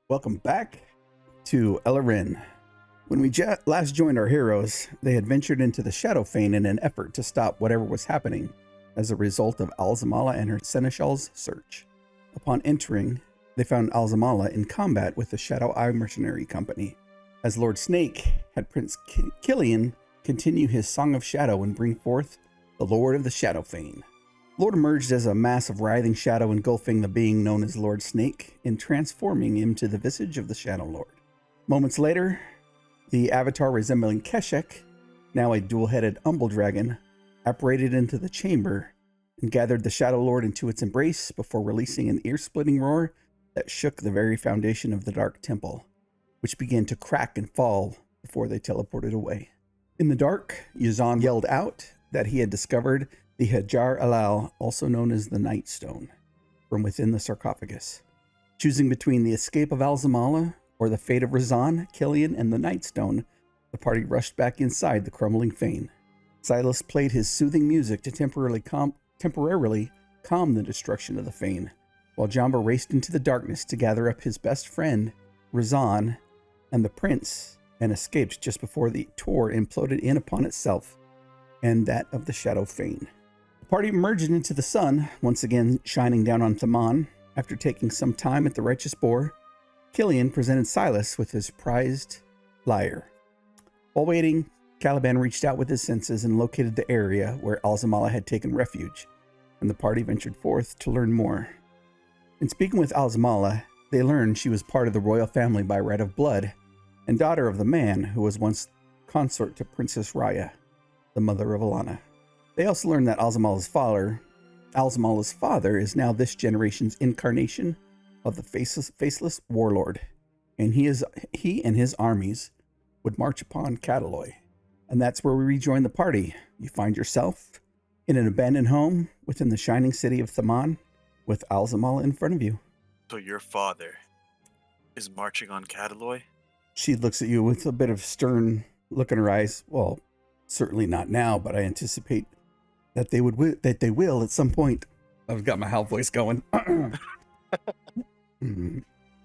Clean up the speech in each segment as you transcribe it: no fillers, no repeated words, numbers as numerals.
Welcome back to Eleren. When we last joined our heroes, they had ventured into the Shadowfane in an effort to stop whatever was happening as a result of Alzemala and her seneschal's search. Upon entering, they found Alzemala in combat with the Shadow Eye Mercenary Company. As Lord Snake had Prince Killian continue his Song of Shadow and bring forth the Lord of the Shadowfane. Lord emerged as a mass of writhing shadow engulfing the being known as Lord Snake and transforming him to the visage of the Shadow Lord. Moments later, the avatar resembling Keshek, now a dual-headed Umbral Dragon, apparated into the chamber and gathered the Shadow Lord into its embrace before releasing an ear-splitting roar that shook the very foundation of the Dark Temple, which began to crack and fall before they teleported away. In the dark, Yazan yelled out that he had discovered the Hajar Alal, also known as the Night Stone, from within the sarcophagus. Choosing between the escape of Alzemala or the fate of Razan, Killian, and the Night Stone, the party rushed back inside the crumbling fane. Silas played his soothing music to temporarily calm the destruction of the fane, while Jamba raced into the darkness to gather up his best friend, Razan, and the prince, and escaped just before the Tor imploded in upon itself and that of the Shadow Fane. The party emerged into the sun, once again shining down on Thaman. After taking some time at the Righteous Boar, Killian presented Silas with his prized lyre. While waiting, Caliban reached out with his senses and located the area where Alzemala had taken refuge, and the party ventured forth to learn more. In speaking with Alzemala, they learned she was part of the royal family by right of blood, and daughter of the man who was once consort to Princess Raya, the mother of Alana. They also learned that Alzemala's father is now this generation's incarnation of the faceless warlord, and he and his armies would march upon Cataloi. And that's where we rejoin the party. You find yourself in an abandoned home within the shining city of Thaman with Alzemala in front of you. So your father is marching on Cataloi? She looks at you with a bit of stern look in her eyes. Well, certainly not now, but I anticipate that they will at some point. I've got my howl voice going.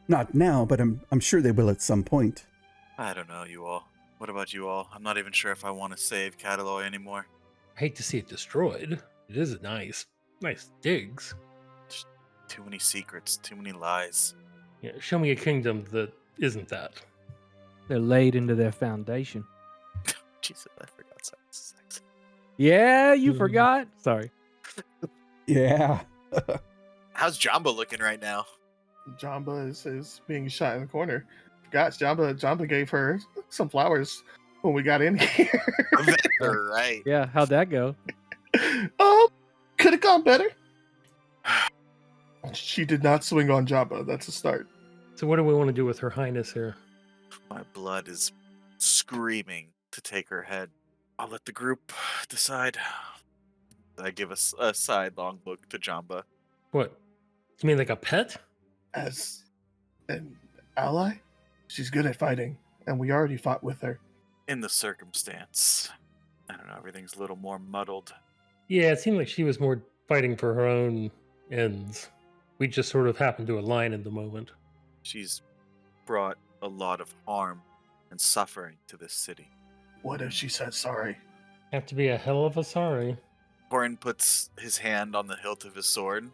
Not now, but I'm sure they will at some point. I don't know, you all. What about you all? I'm not even sure if I want to save Cataloi anymore. I hate to see it destroyed. It is nice digs. Just too many secrets, too many lies. Yeah, show me a kingdom that isn't that. They're laid into their foundation. Jesus, I forgot sex. Yeah, you forgot? Sorry. Yeah. How's Jamba looking right now? Jamba is being shot in the corner. Gosh, Jamba gave her some flowers when we got in here. Right. Yeah, how'd that go? Could have gone better. She did not swing on Jamba. That's a start. So what do we want to do with Her Highness here? My blood is screaming to take her head. I'll let the group decide. I give a sidelong look to Jamba. What? You mean like a pet? As an ally, she's good at fighting, and we already fought with her. In the circumstance, I don't know, everything's a little more muddled. Yeah, it seemed like she was more fighting for her own ends. We just sort of happened to align in the moment. She's brought a lot of harm and suffering to this city. What if she said sorry? Have to be a hell of a sorry. Corin puts his hand on the hilt of his sword.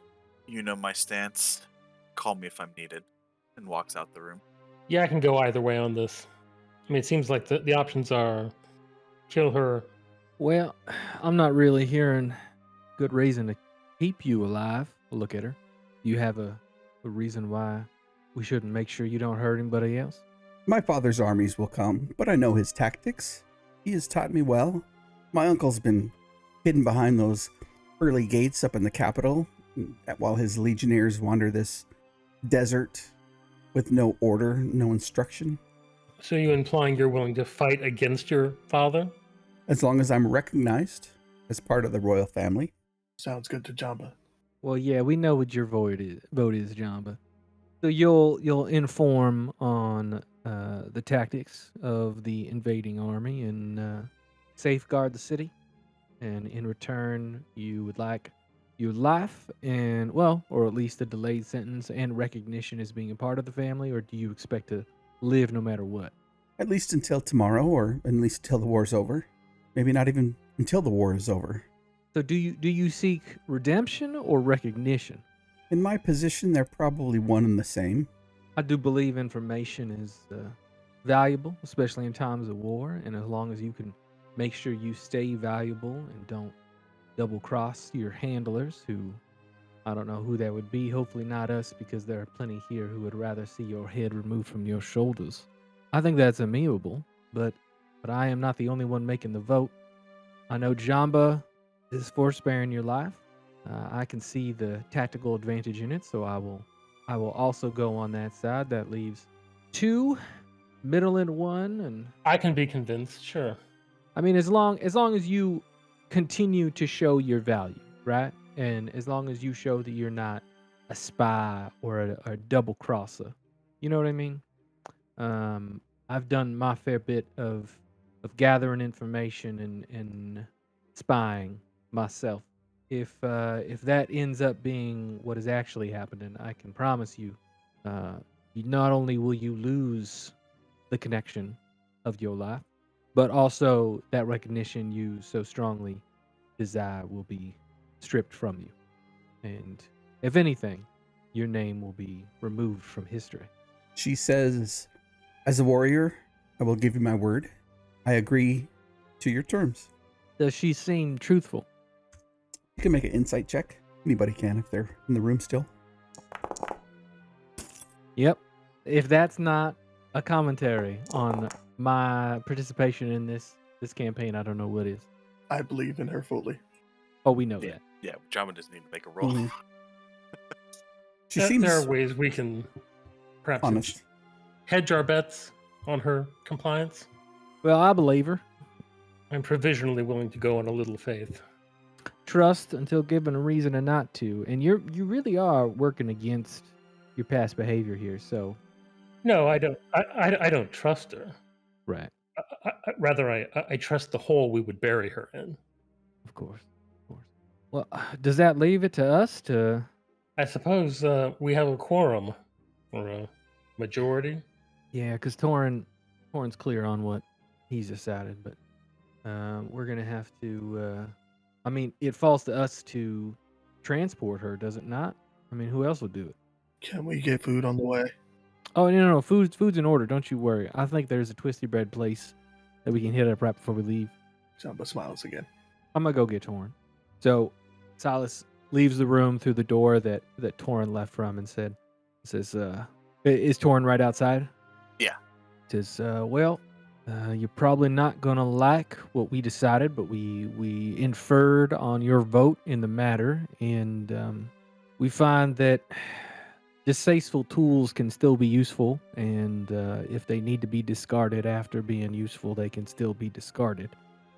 You know my stance. Call me if I'm needed. And walks out the room. Yeah, I can go either way on this. I mean, it seems like the options are kill her. Well, I'm not really hearing good reason to keep you alive. Look at her. Do you have a reason why we shouldn't make sure you don't hurt anybody else? My father's armies will come, but I know his tactics. He has taught me well. My uncle's been hidden behind those early gates up in the capital, while his legionnaires wander this desert with no order, no instruction. So you implying you're willing to fight against your father? As long as I'm recognized as part of the royal family. Sounds good to Jamba. Well, yeah, we know what your vote is, Jamba. So you'll inform on the tactics of the invading army and safeguard the city, and in return, you would like your life and, well, or at least a delayed sentence and recognition as being a part of the family, or do you expect to live no matter what? At least until tomorrow, or at least until the war's over. Maybe not even until the war is over. So do you seek redemption or recognition? In my position, they're probably one and the same. I do believe information is valuable, especially in times of war, and as long as you can make sure you stay valuable and don't double cross your handlers, who I don't know who that would be, hopefully not us, because there are plenty here who would rather see your head removed from your shoulders. I think that's amenable, but I am not the only one making the vote. I know Jamba is for sparing your life. I can see the tactical advantage in it, so I will also go on that side. That leaves 2, middle and 1, and I can be convinced, sure. I mean, as long as you continue to show your value, right? And as long as you show that you're not a spy or a double crosser, you know what I mean? I've done my fair bit of gathering information and spying myself. If that ends up being what is actually happening, I can promise you, not only will you lose the connection of your life, but also that recognition you so strongly desire will be stripped from you. And if anything, your name will be removed from history. She says, as a warrior, I will give you my word. I agree to your terms. Does she seem truthful? You can make an insight check. Anybody can if they're in the room still. Yep. If that's not a commentary on my participation in this campaign, I don't know what is. I believe in her fully. Oh, we know Yeah. that. Yeah, Jamba doesn't need to make a roll. Mhm. She There seems are ways we can perhaps honest. hedge our bets on her compliance. Well, I believe her. I'm provisionally willing to go on a little faith. Trust until given a reason or not to. And you really are working against your past behavior here. So, No, I don't. I don't trust her. right, Rather, I trust the hole we would bury her in. of course. Well, does that leave it to us to? I suppose we have a quorum or a majority. Yeah, because Torrin's clear on what he's decided, but we're gonna have to. I mean, it falls to us to transport her, does it not? I mean, who else would do it? Can we get food on the way? Oh no, food's in order. Don't you worry. I think there's a twisty bread place that we can hit up right before we leave. Jamba smiles again. I'm gonna go get Torrin. So Silas leaves the room through the door that Torrin left from and says, is Torrin right outside? Yeah. Says, you're probably not gonna like what we decided, but we inferred on your vote in the matter, and we find that distasteful tools can still be useful, and if they need to be discarded after being useful, they can still be discarded.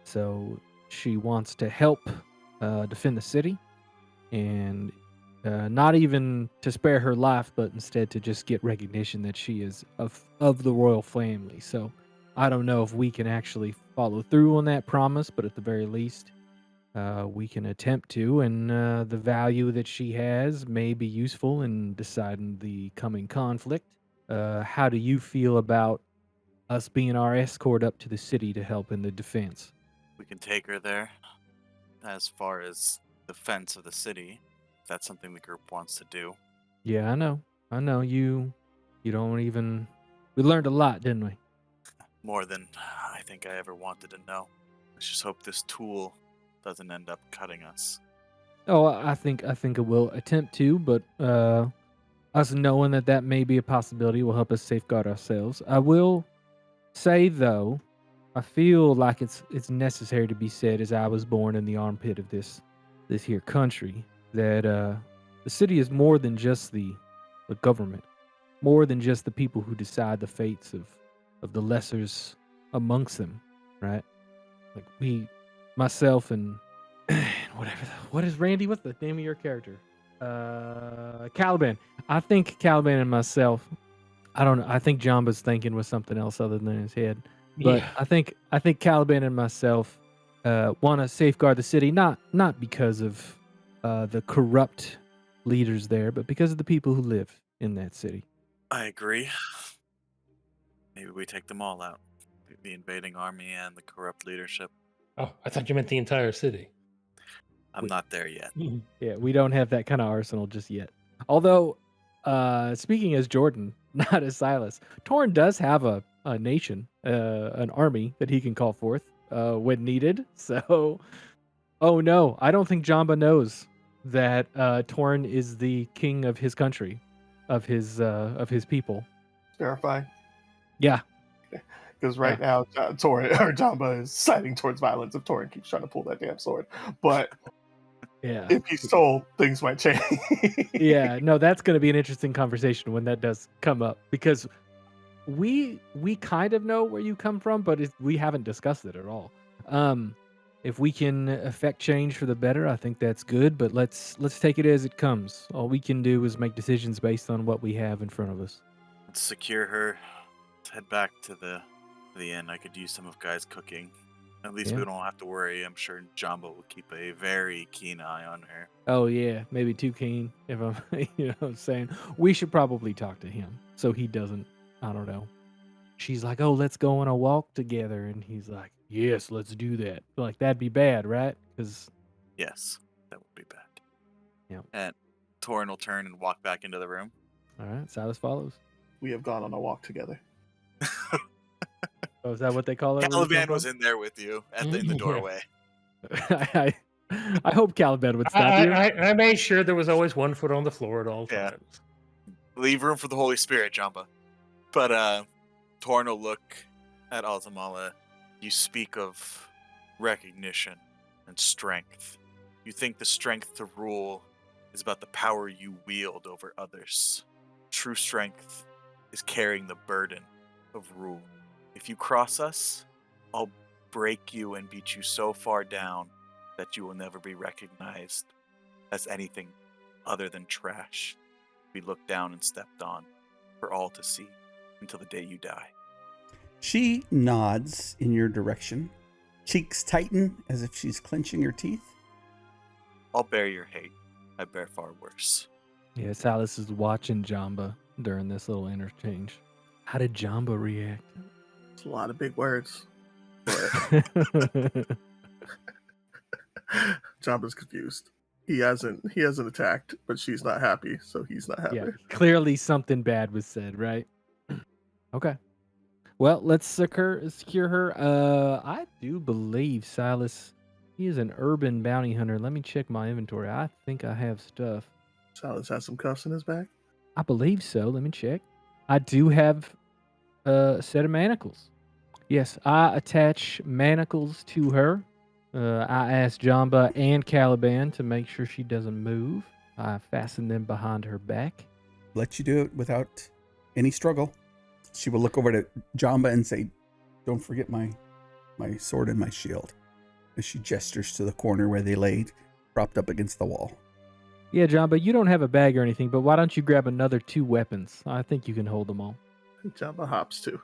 So she wants to help defend the city, and not even to spare her life, but instead to just get recognition that she is of the royal family. So I don't know if we can actually follow through on that promise, but at the very least, we can attempt to, and the value that she has may be useful in deciding the coming conflict. How do you feel about us being our escort up to the city to help in the defense? We can take her there. As far as defense of the city, if that's something the group wants to do. Yeah, I know. You don't even. We learned a lot, didn't we? More than I think I ever wanted to know. Let's just hope this tool doesn't end up cutting us. Oh, I think it will attempt to, but us knowing that may be a possibility will help us safeguard ourselves. I will say though, I feel like it's necessary to be said, as I was born in the armpit of this here country, that the city is more than just the government, more than just the people who decide the fates of the lessers amongst them, right? Like myself and what is Randy? What's the name of your character? Caliban. I think Caliban and myself. I don't know. I think Jamba's thinking with something else other than his head. But Yeah. I think Caliban and myself want to safeguard the city, not because of the corrupt leaders there, but because of the people who live in that city. I agree. Maybe we take them all out. The invading army and the corrupt leadership. Oh, I thought you meant the entire city. I'm not there yet. Yeah, we don't have that kind of arsenal just yet. Although, speaking as Jordan, not as Silas, Torn does have a nation, an army that he can call forth when needed. So, oh no, I don't think Jamba knows that Torn is the king of his country, of his people. Terrifying. Yeah, Because right now, Torin or Jamba is siding towards violence if Torin keeps trying to pull that damn sword. But yeah. if he's told, things might change. Yeah, no, that's going to be an interesting conversation when that does come up, because we kind of know where you come from, but we haven't discussed it at all. If we can affect change for the better, I think that's good, but let's take it as it comes. All we can do is make decisions based on what we have in front of us. Let's secure her. Let's head back to the inn. I could use some of Guy's cooking. At least Yeah. we don't have to worry. I'm sure Jamba will keep a very keen eye on her. Oh yeah, maybe too keen, if I'm what I'm saying. We should probably talk to him so he doesn't, I don't know. She's like, "Oh, let's go on a walk together." And he's like, "Yes, let's do that." Like, that'd be bad, right? Because Yes, that would be bad. Yeah. And Torin will turn and walk back into the room. all right, Silas follows. We have gone on a walk together. Oh, is that what they call it? Caliban was in there with you in the Yeah. doorway. I hope Caliban would stop you. I made sure there was always 1 foot on the floor at all Yeah. times. Leave room for the Holy Spirit, Jamba. But Torin will look at Alzemala. You speak of recognition and strength. You think the strength to rule is about the power you wield over others. True strength is carrying the burden of rule. If you cross us, I'll break you and beat you so far down that you will never be recognized as anything other than trash. Be looked down and stepped on for all to see until the day you die. She nods in your direction. Cheeks tighten as if she's clenching her teeth. I'll bear your hate. I bear far worse. Yeah, Silas is watching Jamba during this little interchange. How did Jamba react? It's a lot of big words. But Jamba's confused. He hasn't attacked, but she's not happy, so he's not happy. Yeah, clearly something bad was said, right? Okay. Well, let's secure her. I do believe Silas, he is an urban bounty hunter. Let me check my inventory. I think I have stuff. Silas has some cuffs in his back. I believe so. Let me check. I do have a set of manacles. Yes, I attach manacles to her. I asked Jamba and Caliban to make sure she doesn't move. I fasten them behind her back. Let you do it without any struggle. She will look over to Jamba and say, "Don't forget my sword and my shield," as she gestures to the corner where they laid, propped up against the wall. Yeah, Jamba, you don't have a bag or anything, but why don't you grab another 2 weapons? I think you can hold them all. Jamba hops too.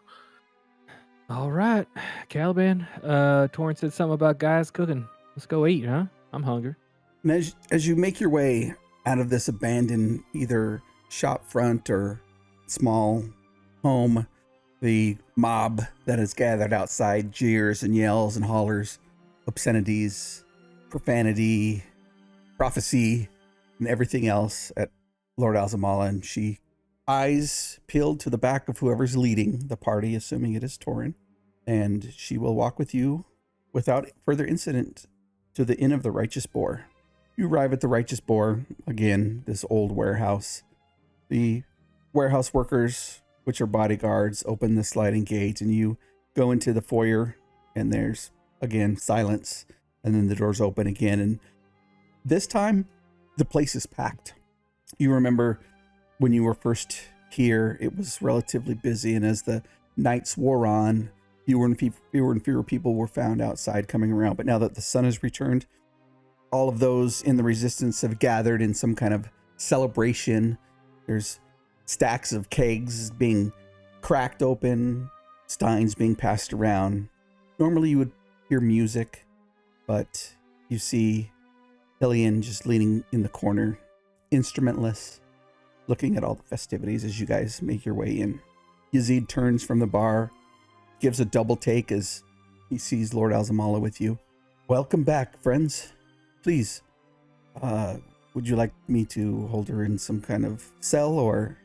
All right, Caliban. Torrin said something about guys cooking. Let's go eat, huh? I'm hungry. And as you make your way out of this abandoned either shop front or small home, the mob that is gathered outside jeers and yells and hollers, obscenities, profanity, prophecy, and everything else at Lord Alzemala, and she eyes peeled to the back of whoever's leading the party, assuming it is Torin, and she will walk with you without further incident to the Inn of the Righteous Boar. You arrive at the Righteous Boar, again, this old warehouse. The warehouse workers, which are bodyguards, open the sliding gate, and you go into the foyer, and there's, again, silence, and then the doors open again, and this time, the place is packed. You remember when you were first here, it was relatively busy, and as the nights wore on, fewer and fewer people were found outside coming around. But now that the sun has returned, all of those in the resistance have gathered in some kind of celebration. There's stacks of kegs being cracked open, steins being passed around. Normally you would hear music, but you see Elien just leaning in the corner, instrumentless, looking at all the festivities as you guys make your way in. Yazid turns from the bar, gives a double take as he sees Lord Alzemala with you. Welcome back, friends. Please, would you like me to hold her in some kind of cell, or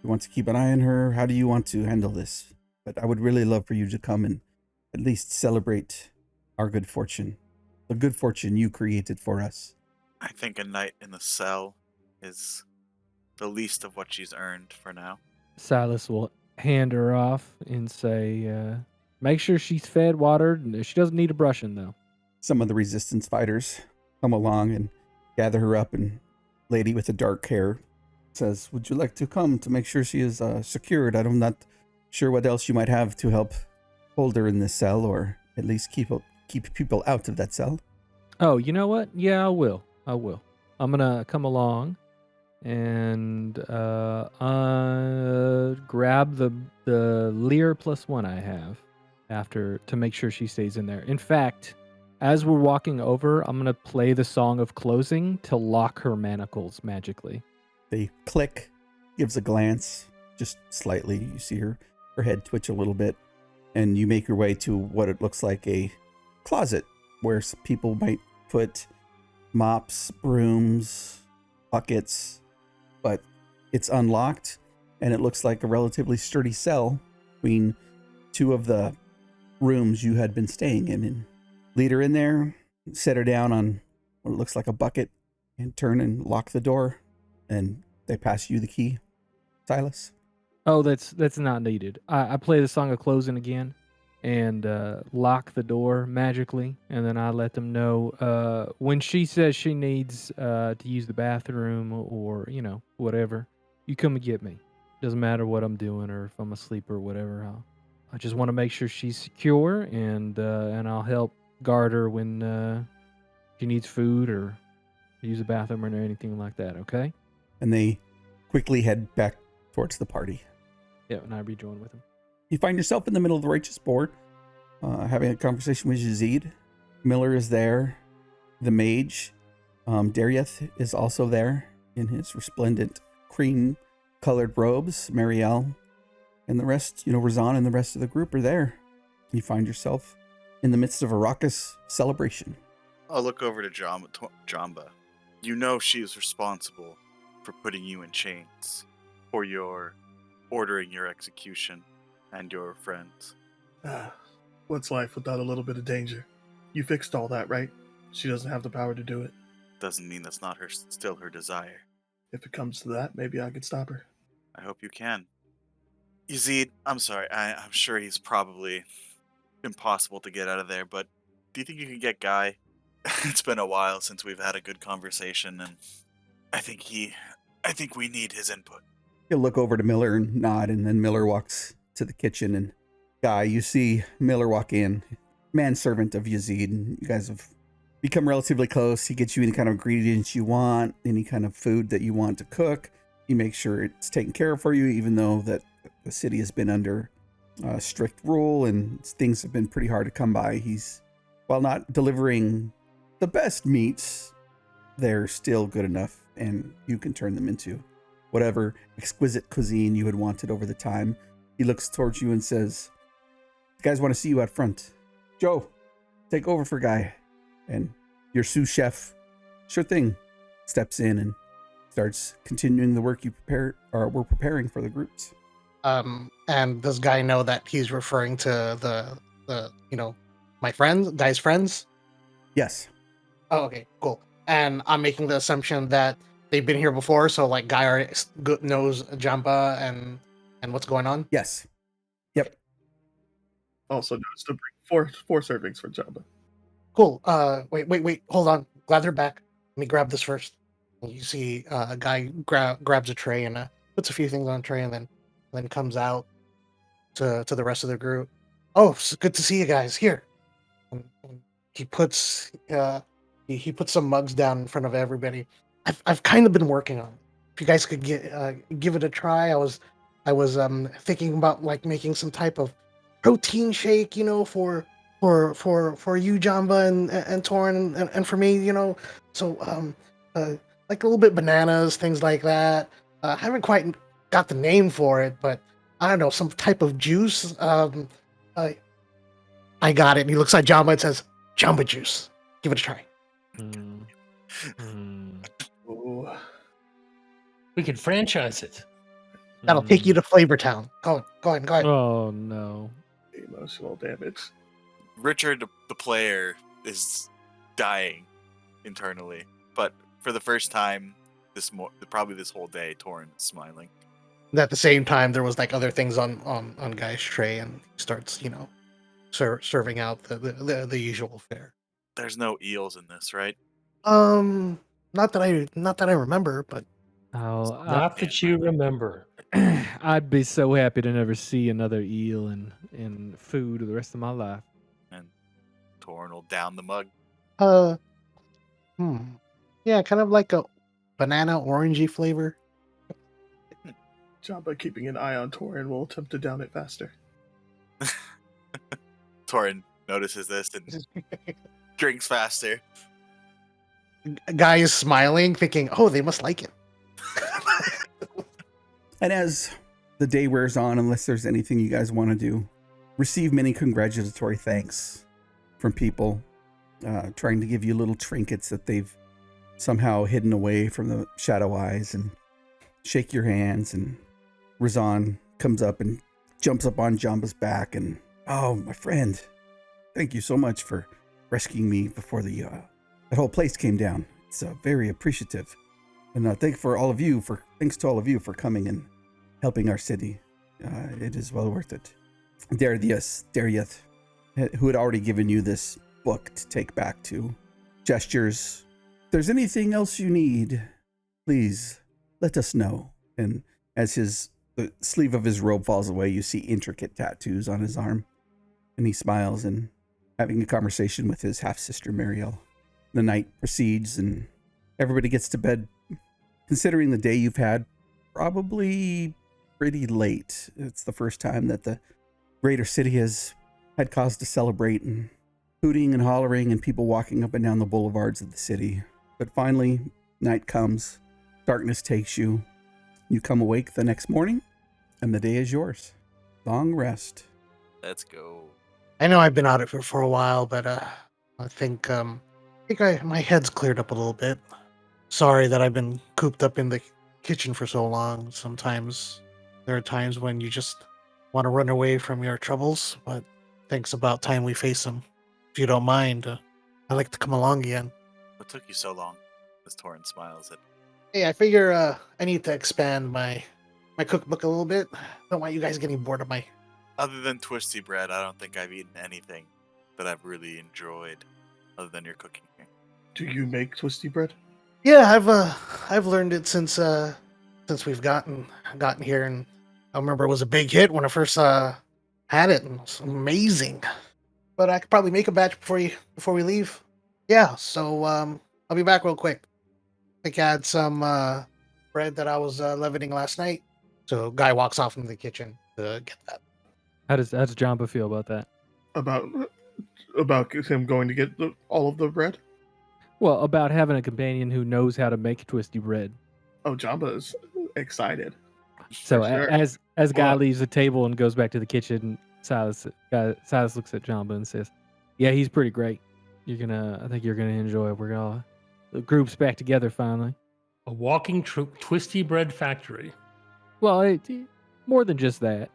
you want to keep an eye on her? How do you want to handle this? But I would really love for you to come and at least celebrate our good fortune, the good fortune you created for us. I think a night in the cell is the least of what she's earned for now. Silas will hand her off and say, make sure she's fed, watered, and she doesn't need a brushing, though. Some of the resistance fighters come along and gather her up, and lady with the dark hair says, would you like to come to make sure she is secured? I'm not sure what else you might have to help hold her in this cell, or at least keep people out of that cell. Oh, you know what? Yeah, I will. I'm going to come along and grab the Lear +1 I have after to make sure she stays in there. In fact, as we're walking over, I'm going to play the song of closing to lock her manacles magically. They click, gives a glance, just slightly. You see her head twitch a little bit, and you make your way to what it looks like a closet where some people might put mops, brooms, buckets, but it's unlocked, and it looks like a relatively sturdy cell between two of the rooms you had been staying in. And lead her in there, set her down on what looks like a bucket, and turn and lock the door, and they pass you the key, Silas. Oh, that's not needed. I play the song of closing again and lock the door magically, and then I let them know when she says she needs to use the bathroom or, whatever, you come and get me. Doesn't matter what I'm doing or if I'm asleep or whatever. I just want to make sure she's secure, and I'll help guard her when she needs food or use the bathroom or anything like that, okay? And they quickly head back towards the party. Yeah, and I rejoin with him. You find yourself in the middle of the Righteous Boar, having a conversation with Yazid. Miller is there. The mage, Darieth, is also there in his resplendent cream-colored robes. Marielle and the rest, Razan and the rest of the group are there. You find yourself in the midst of a raucous celebration. I'll look over to Jamba. You know she is responsible for putting you in chains, for your ordering your execution and your friends. What's life without a little bit of danger? You fixed all that, right? She doesn't have the power to do it. Doesn't mean that's not still her desire. If it comes to that, maybe I could stop her. I hope you can. Yazid, I'm sorry. I'm sure he's probably impossible to get out of there, but do you think you can get Guy? It's been a while since we've had a good conversation, and I think we need his input. He'll look over to Miller and nod, and then Miller walks to the kitchen, and Guy, you see Miller walk in, manservant of Yazid, and you guys have become relatively close. He gets you any kind of ingredients you want, any kind of food that you want to cook. He makes sure it's taken care of for you, even though that the city has been under strict rule and things have been pretty hard to come by. He's, while not delivering the best meats, they're still good enough, and you can turn them into whatever exquisite cuisine you had wanted over the time. He looks towards you and says, "You guys want to see you out front. Joe, take over for Guy." And your sous chef, sure thing, steps in and starts continuing the work we're preparing for the groups. And does Guy know that he's referring to the my friends, Guy's friends? Yes. Oh, okay, cool. And I'm making the assumption that they've been here before, so like Guy already knows Jamba and what's going on. Yes. Yep. Also knows to bring four servings for Jamba. Cool. Wait. Hold on. Glad they're back. Let me grab this first. You see, a guy grabs a tray and puts a few things on a tray, and then comes out to the rest of the group. Oh, it's good to see you guys here. And he puts he puts some mugs down in front of everybody. I've kind of been working on it. If you guys could give it a try, I was thinking about like making some type of protein shake, for for you, Jamba, and Torin, and for me, So like a little bit bananas, things like that. I haven't quite got the name for it, but I don't know, some type of juice. I got it. And he looks at Jamba and says, "Jamba juice. Give it a try." Mm. Mm. Ooh. We could franchise it. That'll take you to Flavor Town. Go ahead. Oh no. Emotional damage. Richard, the player, is dying internally, but for the first time probably this whole day, Torin is smiling. And at the same time, there was like other things on Guy's tray, and he starts, serving out the usual fare. There's no eels in this, right? Not that I remember, but Oh, Not that you remember. I'd be so happy to never see another eel in food the rest of my life. And Torin will down the mug. yeah, kind of like a banana orangey flavor. Jamba keeping an eye on Torin will attempt to down it faster. Torin notices this and drinks faster. Guy is smiling, thinking, "Oh, they must like it." And as the day wears on, unless there's anything you guys want to do, receive many congratulatory thanks from people trying to give you little trinkets that they've somehow hidden away from the shadow eyes, and shake your hands. And Razan comes up and jumps up on Jamba's back and, "Oh, my friend, thank you so much for rescuing me before that whole place came down. It's very appreciative. And thanks to all of you for coming and helping our city. It is well worth it." Darius, who had already given you this book to take back to, gestures, "If there's anything else you need, please let us know." And as the sleeve of his robe falls away, you see intricate tattoos on his arm. And he smiles and having a conversation with his half-sister Mariel. The night proceeds and everybody gets to bed. Considering the day you've had, probably pretty late. It's the first time that the greater city has had cause to celebrate, and hooting and hollering and people walking up and down the boulevards of the city. But finally, night comes, darkness takes you. You come awake the next morning, and the day is yours. Long rest. Let's go. I know I've been out of it for a while, but I think my head's cleared up a little bit. Sorry that I've been cooped up in the kitchen for so long. Sometimes there are times when you just want to run away from your troubles, but I think it's about time we face them. If you don't mind, I'd like to come along again. What took you so long? As Torin smiles at. Hey, I figure I need to expand my cookbook a little bit. Don't want you guys getting bored of my... Other than twisty bread, I don't think I've eaten anything that I've really enjoyed, other than your cooking here. Do you make twisty bread? Yeah, I've learned it since we've gotten here, and I remember it was a big hit when I first had it, and it was amazing. But I could probably make a batch before we leave. Yeah, so I'll be back real quick. I think I had some bread that I was leavening last night. So guy walks off into the kitchen to get that. How does Jamba feel about that? About him going to get all of the bread? Well, about having a companion who knows how to make twisty bread. Oh, Jamba is excited. So For sure. as Guy Well- leaves the table and goes back to the kitchen, Silas looks at Jamba and says, "Yeah, he's pretty great. I think you're gonna enjoy it. The group's back together finally." A walking twisty bread factory. Well, more than just that.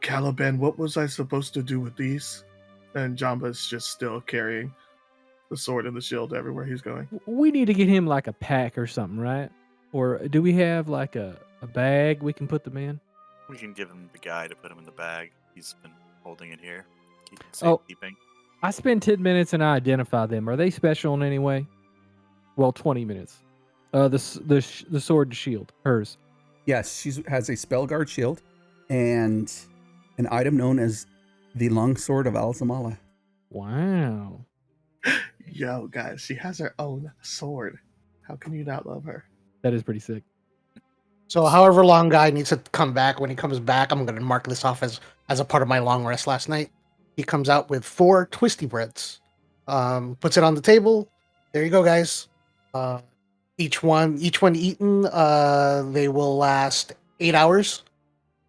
Caliban, what was I supposed to do with these? And Jamba's just still carrying the sword and the shield everywhere he's going. We need to get him like a pack or something, right? Or do we have like a bag we can put them in? We can give him the guy to put him in the bag. He's been holding it here. Oh. Safekeeping. I spend 10 minutes and I identify them. Are they special in any way? Well, 20 minutes. The sword and shield, hers. Yes, she has a spell guard shield and an item known as the longsword of Alzemala. Wow. Yo, guys, she has her own sword. How can you not love her? That is pretty sick. So however long guy needs to come back, when he comes back, I'm going to mark this off as a part of my long rest last night. he comes out with 4 twisty breads. Puts it on the table. There you go, guys. Each one eaten, they will last 8 hours,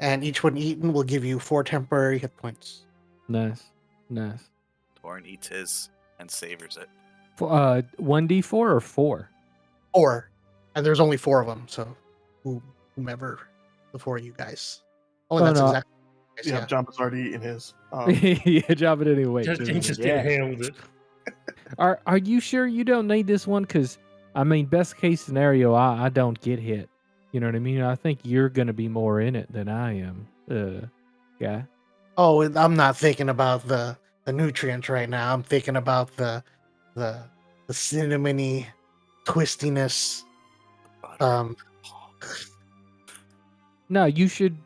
and each one eaten will give you 4 temporary hit points. Nice. Torin eats his and savors it. 1d4 or 4? 4, and there's only 4 of them. So, whomever the 4 of you guys. Oh, Oh, that's no. exactly. Yeah, Jumba's already eaten his. Yeah, drop it anyway. Just too. get a hand with it. Are you sure you don't need this one? Because, I mean, best case scenario, I don't get hit. You know what I mean? I think you're going to be more in it than I am, guy. Oh, and I'm not thinking about the nutrients right now. I'm thinking about the cinnamony twistiness. Butter. No, you should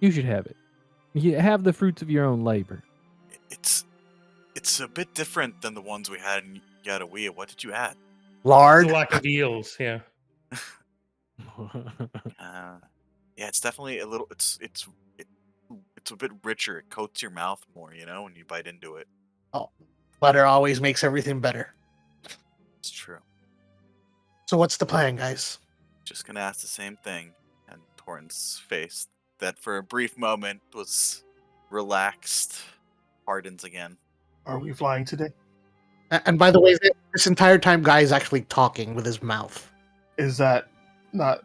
have it. You have the fruits of your own labor. It's a bit different than the ones we had in Yadawia. What did you add? Lard. The lack of eels, yeah. Yeah, it's definitely a little. It's a bit richer. It coats your mouth more, when you bite into it. Oh, butter always makes everything better. It's true. So what's the plan, guys? Just gonna ask the same thing, and Torin's face, that for a brief moment was relaxed, hardens again. Are we flying today? And by the way, this entire time, Guy is actually talking with his mouth. Is that not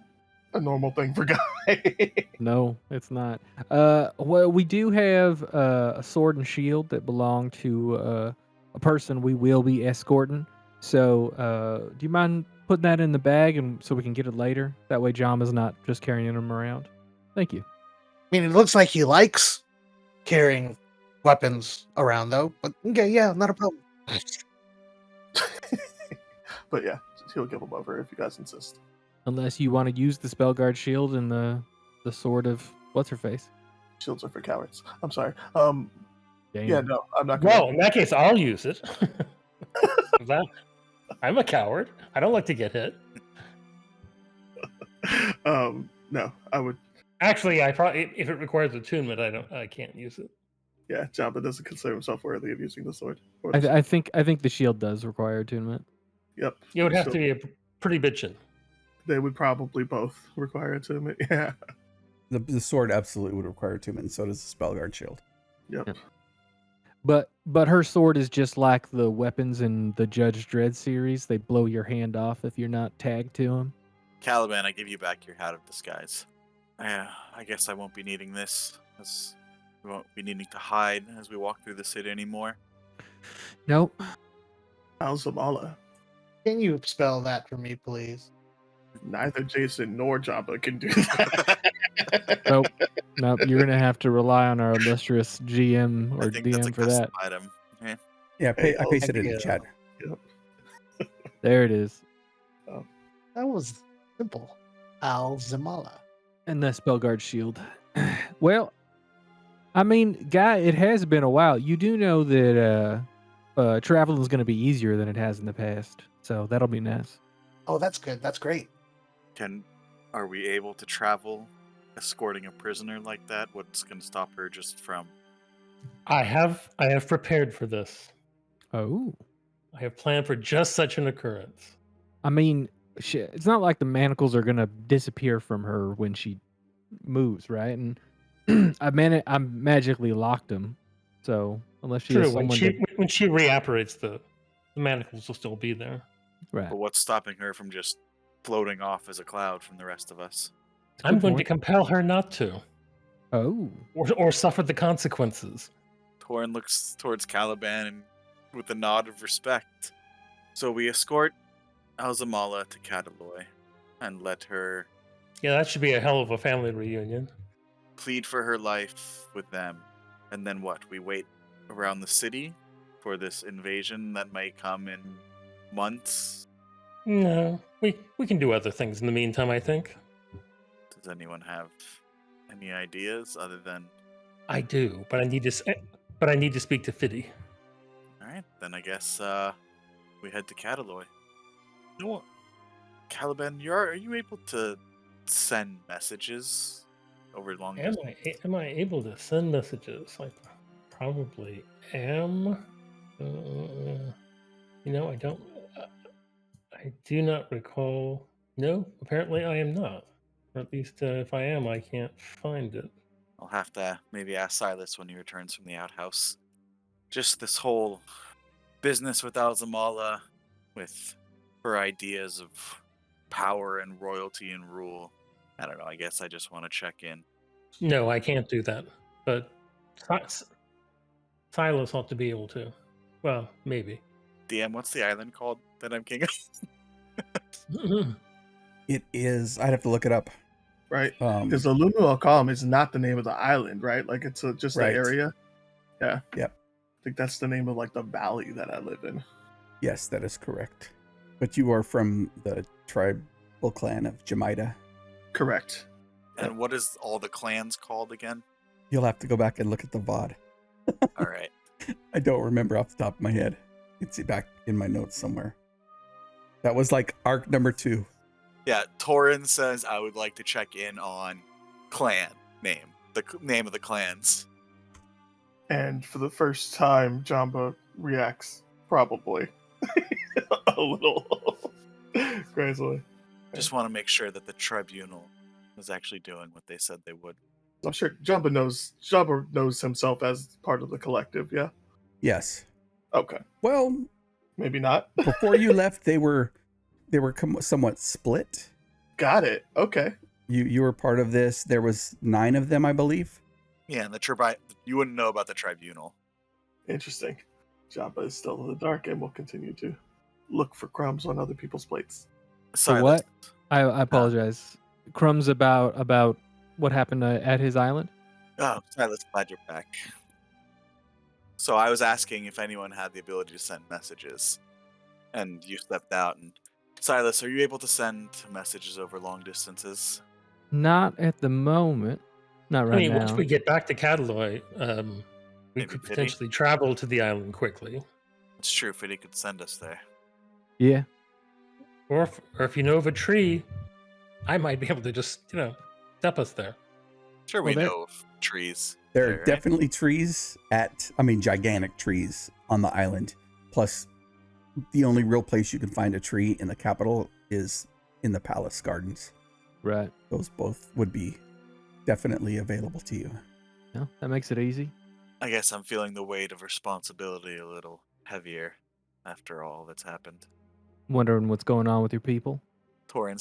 a normal thing for Guy? No, it's not. Well, we do have a sword and shield that belong to a person we will be escorting. So, do you mind putting that in the bag and so we can get it later? That way, Jama's not just carrying them around. Thank you. I mean, it looks like he likes carrying weapons around, though. But okay, yeah, not a problem. But yeah, he'll give them over if you guys insist. Unless you want to use the Spellguard shield and the sword of what's her face. Shields are for cowards. I'm sorry. Damn. Yeah, no, I'm not. Well, in that case, I'll use it. I'm a coward. I don't like to get hit. No, I would. Actually, I probably if it requires attunement, I can't use it. Yeah, Jamba doesn't consider himself worthy of using the sword. I think the shield does require attunement. Yep. It would have So to be a pretty bitchin'. They would probably both require attunement. Yeah. The sword absolutely would require attunement, and so does the Spellguard shield. Yep. Yeah. But her sword is just like the weapons in the Judge Dredd series. They blow your hand off if you're not tagged to them. Caliban, I give you back your hat of disguise. I guess I won't be needing this, as we won't be needing to hide as we walk through the city anymore. Nope. Alzemala. Can you spell that for me, please? Neither Jason nor Jamba can do that. Nope. You're gonna have to rely on our illustrious GM or I think that's a DM for custom that. item. Yeah. Yeah, Hey, I pasted it in the yeah. chat. There it is. That was simple. Alzemala. And the Spellguard shield. Well, I mean, Guy, it has been a while. You do know that traveling is going to be easier than it has in the past, so that'll be nice. Oh, that's good. That's great. Are we able to travel escorting a prisoner like that? What's going to stop her just from? I have prepared for this. Oh, I have planned for just such an occurrence. I mean, it's not like the manacles are going to disappear from her when she moves, right? And I magically locked them, so unless she has True, when someone when she reapparates, the manacles will still be there. right. But what's stopping her from just floating off as a cloud from the rest of us? I'm Good going to point. compel her not to, Oh, or suffer the consequences. Torin looks towards Caliban and with a nod of respect. So we escort Alzemala to Cataloi and let her Yeah, that should be a hell of a family reunion. plead for her life with them. And then what? We wait around the city for this invasion that may come in months? No, we can do other things in the meantime, I think. Does anyone have any ideas other than... I do, but I need to speak to Fiddy. Alright, then I guess we head to Cataloi. You know what? Caliban, are you able to send messages over long distance? Am I able to send messages? probably am. I don't. I do not recall. No, apparently I am not. Or at least if I am, I can't find it. I'll have to maybe ask Silas when he returns from the outhouse. Just this whole business with Alzemala, with her ideas of power and royalty and rule. I don't know. I guess I just want to check in. No, I can't do that. But Silas ought to be able to. Well, maybe. DM, what's the island called that I'm king of? It is. I'd have to look it up. Right. Because the Luminal Calm is not the name of the island, right? Like it's just Right. the area. Yeah. Yep. I think that's the name of like the valley that I live in. Yes, that is correct. But you are from the tribal clan of Jamba. Correct. And what is all the clans called again? You'll have to go back and look at the VOD. All right. I don't remember off the top of my head. It's back in my notes somewhere. That was like arc number 2. Yeah, Torin says I would like to check in on clan name, the name of the clans. And for the first time, Jamba reacts probably a little crazily. Just want to make sure that the tribunal is actually doing what they said they would. I'm sure Jamba knows himself as part of the collective. Yeah. Yes. Okay. Well, Maybe not. before you left, they were somewhat split. Got it. Okay. You were part of this. There was 9 of them, I believe. Yeah, and you wouldn't know about the tribunal. Interesting. Jamba is still in the dark and will continue to look for crumbs on other people's plates. For what? I apologize. Crumbs about what happened at his island? Oh, Silas, glad you're back. So I was asking if anyone had the ability to send messages, and you stepped out. And Silas, are you able to send messages over long distances? Not at the moment. Not right now. Once we get back to Cataloi, we Maybe could Fiddy? potentially travel to the island quickly. It's true, Fiddy could send us there. Yeah. Or if you know of a tree, I might be able to just, step us there. Sure, we Well, know of trees. There there, are right? definitely trees gigantic trees on the island. Plus, the only real place you can find a tree in the capital is in the palace gardens. Right. Those both would be definitely available to you. No, that makes it easy. I guess I'm feeling the weight of responsibility a little heavier after all that's happened. Wondering what's going on with your people. Torin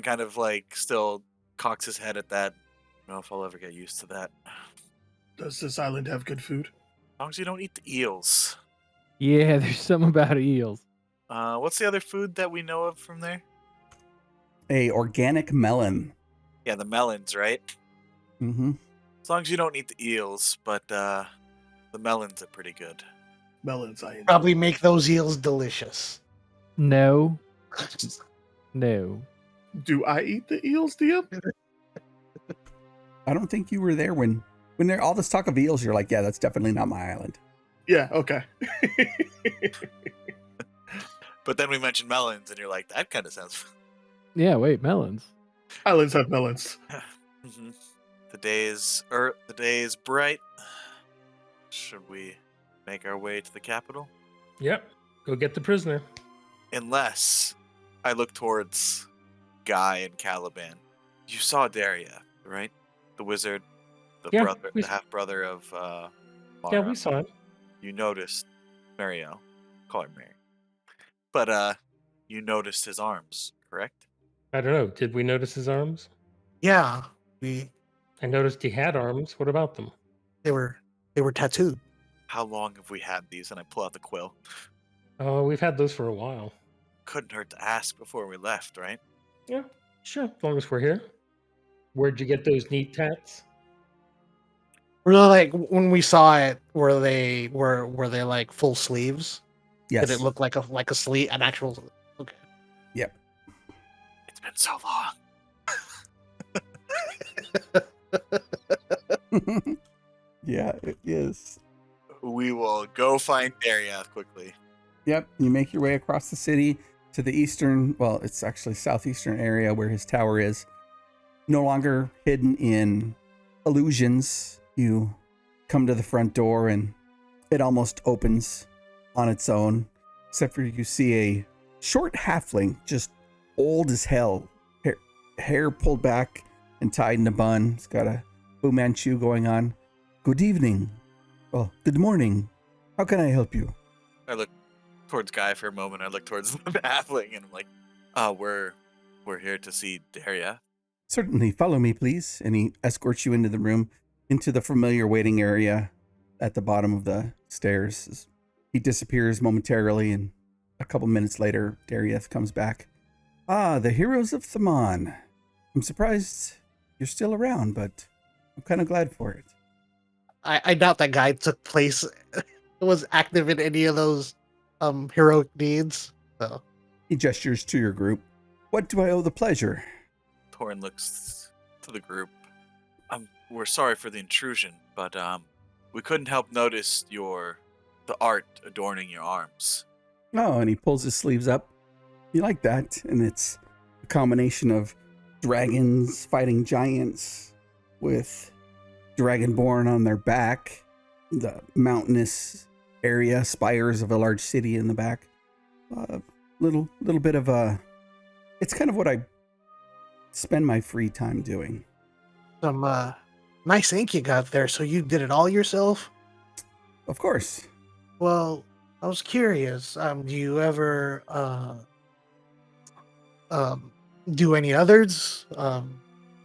kind of like still cocks his head at that. I don't know if I'll ever get used to that. Does this island have good food? As long as you don't eat the eels. Yeah, there's something about eels. What's the other food that we know of from there? A organic melon. Yeah, the melons, right? Mm-hmm. As long as you don't eat the eels, but the melons are pretty good. Melons, I enjoy. Probably make those eels delicious. No. No. Do I eat the eels, DM? I don't think you were there when there all this talk of eels. You're like, yeah, that's definitely not my island. Yeah, okay. But then we mentioned melons, and you're like, that kind of sounds. Yeah, wait, melons. Islands have melons. Mhm. The day is bright. Should we make our way to the capital? Yep. Go get the prisoner. Unless I look towards Guy and Caliban. You saw Daria, right? The wizard, the Yeah, brother, we the s- half brother of Yeah, Mara. we saw it. You noticed Mariel. Call her Mary. But you noticed his arms, correct? I don't know. Did we notice his arms? Yeah, I noticed he had arms. What about them? they were tattooed. How long have we had these? And I pull out the quill. Oh, we've had those for a while. Couldn't hurt to ask before we left, right? Yeah, sure. As long as we're here. Where'd you get those neat tats? Really, like when we saw it, were they like full sleeves? Yes. Did it look like a sleeve, an actual? Okay. It's been so long. Yeah, it is. We will go find Daria quickly. Yep. You make your way across the city to the it's actually southeastern area where his tower is. No longer hidden in illusions. You come to the front door, and it almost opens on its own, except for you see a short halfling, just old as hell, hair pulled back and tied in a bun. He's got a Fu Manchu going on. Good evening. Well, good morning. How can I help you? I look towards Guy for a moment. I look towards the halfling, and I'm like, we're here to see Daria. Certainly, follow me, please. And he escorts you into the room, into the familiar waiting area at the bottom of the stairs. He disappears momentarily, and a couple minutes later, Darieth comes back. Ah, the heroes of Thaman. I'm surprised you're still around, but I'm kind of glad for it. I doubt that guy took place, was active in any of those heroic deeds. So He gestures to your group. What do I owe the pleasure? Torin looks to the group. We're sorry for the intrusion, but we couldn't help notice the art adorning your arms. Oh, and he pulls his sleeves up. You like that? And it's a combination of dragons fighting giants with dragonborn on their back, the mountainous area, spires of a large city in the back. Little bit of a... It's kind of what I spend my free time doing. some nice ink you got there. So you did it all yourself? Of course. Well, I was curious. Do you ever do any others?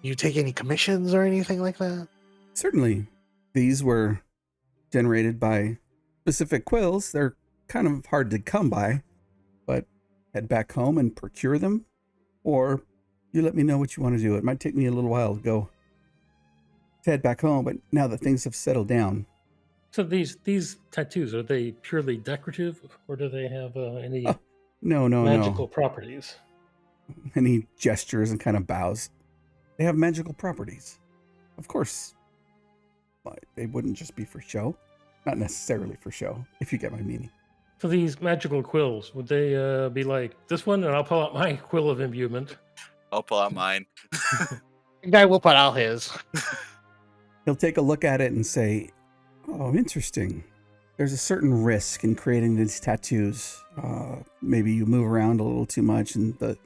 You take any commissions or anything like that? Certainly. These were generated by specific quills. They're kind of hard to come by, but head back home and procure them, or you let me know what you want to do. It might take me a little while to head back home, but now that things have settled down. So these tattoos, are they purely decorative, or do they have any No, magical properties? And he gestures and kind of bows. They have magical properties. Of course. But they wouldn't just be for show. Not necessarily for show, if you get my meaning. So these magical quills, would they be like this one? And I'll pull out my quill of imbuement. I'll pull out mine. The guy will put out his. He'll take a look at it and say, oh, interesting. There's a certain risk in creating these tattoos. Maybe you move around a little too much and the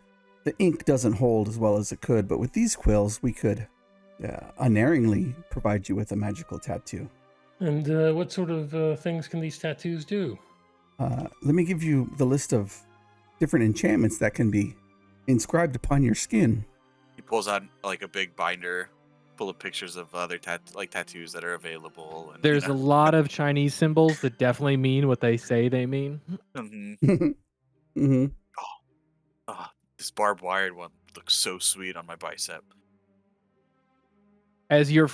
ink doesn't hold as well as it could. But with these quills, we could unerringly provide you with a magical tattoo. And what sort of things can these tattoos do? Let me give you the list of different enchantments that can be inscribed upon your skin. He pulls out like a big binder full of pictures of other tattoos that are available. And, There's a lot of Chinese symbols that definitely mean what they say they mean. Mm-hmm. This barbed wired one looks so sweet on my bicep. As your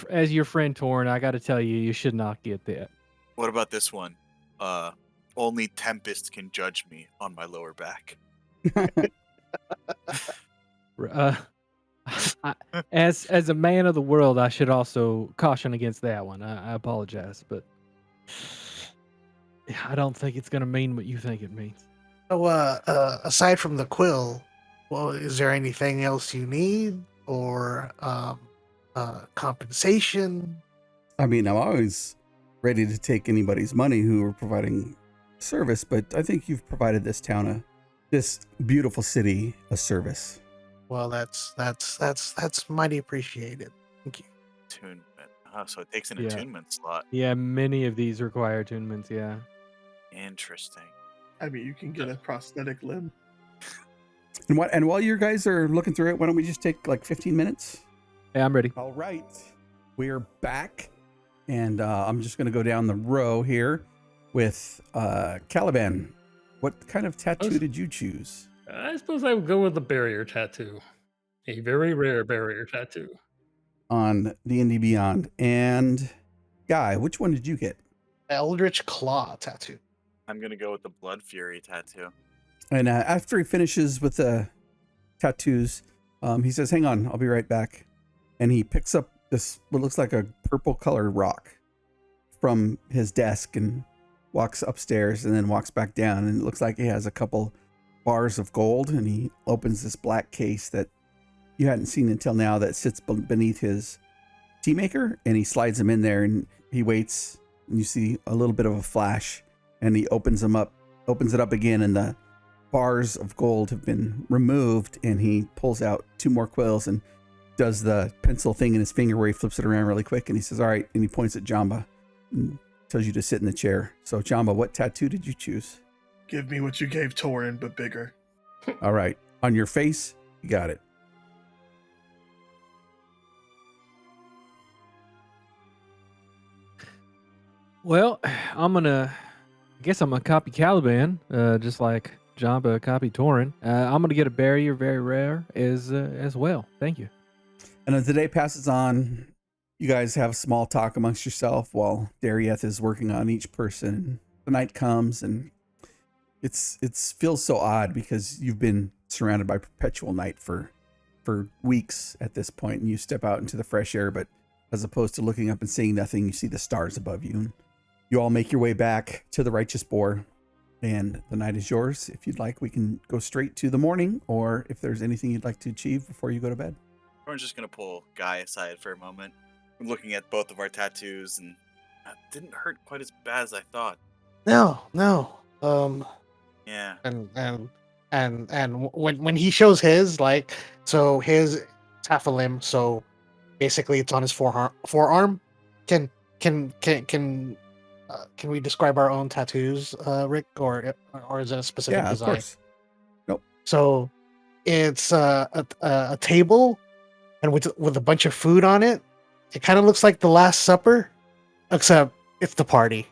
friend Torn, I got to tell you, you should not get that. What about this one? Only Tempest can judge me on my lower back. As a man of the world, I should also caution against that one. I apologize, but I don't think it's going to mean what you think it means. So, aside from the quill, well, is there anything else you need, or compensation? I mean, I'm always ready to take anybody's money who are providing service, but I think you've provided this town, this beautiful city, a service. Well, that's mighty appreciated. Thank you. Attunement. So it takes an attunement slot. Yeah, many of these require attunements, yeah. Interesting. I mean, you can get a prosthetic limb. And while you guys are looking through it, why don't we just take like 15 minutes? Hey, I'm ready. All right. We are back. And I'm just going to go down the row here with Caliban. What kind of tattoo did you choose? I suppose I would go with the barrier tattoo. A very rare barrier tattoo. On D&D Beyond. And Guy, which one did you get? Eldritch Claw tattoo. I'm going to go with the Blood Fury tattoo. And after he finishes with the tattoos, he says, hang on, I'll be right back. And he picks up this, what looks like a purple colored rock from his desk and walks upstairs and then walks back down. And it looks like he has a couple bars of gold. And he opens this black case that you hadn't seen until now that sits beneath his tea maker. And he slides them in there. And He waits, and you see a little bit of a flash, and he opens it up again, and the bars of gold have been removed, and he pulls out 2 more quills and does the pencil thing in his finger where he flips it around really quick, and he says, all right, and he points at Jamba and tells you to sit in the chair. So Jamba, what tattoo did you choose? Give me what you gave Torin, but bigger. All right, on your face, you got it. Well, I guess I'm gonna copy Caliban, just like Jamba copied Torin. I'm gonna get a barrier, very rare, as well. Thank you. And as the day passes on, you guys have small talk amongst yourself while Darieth is working on each person. The night comes, and it feels so odd because you've been surrounded by perpetual night for weeks at this point, and you step out into the fresh air, but as opposed to looking up and seeing nothing, you see the stars above you. And you all make your way back to the Righteous Boar, and the night is yours. If you'd like, we can go straight to the morning, or if there's anything you'd like to achieve before you go to bed. We're just going to pull Guy aside for a moment. We're looking at both of our tattoos, and it didn't hurt quite as bad as I thought. No. Yeah. And when he shows his, like, so his it's half a limb, so basically it's on his forearm. Can we describe our own tattoos, Rick, or is it a specific design? Of course. Nope. So it's a table, and with a bunch of food on it. It kind of looks like the Last Supper, except it's the party.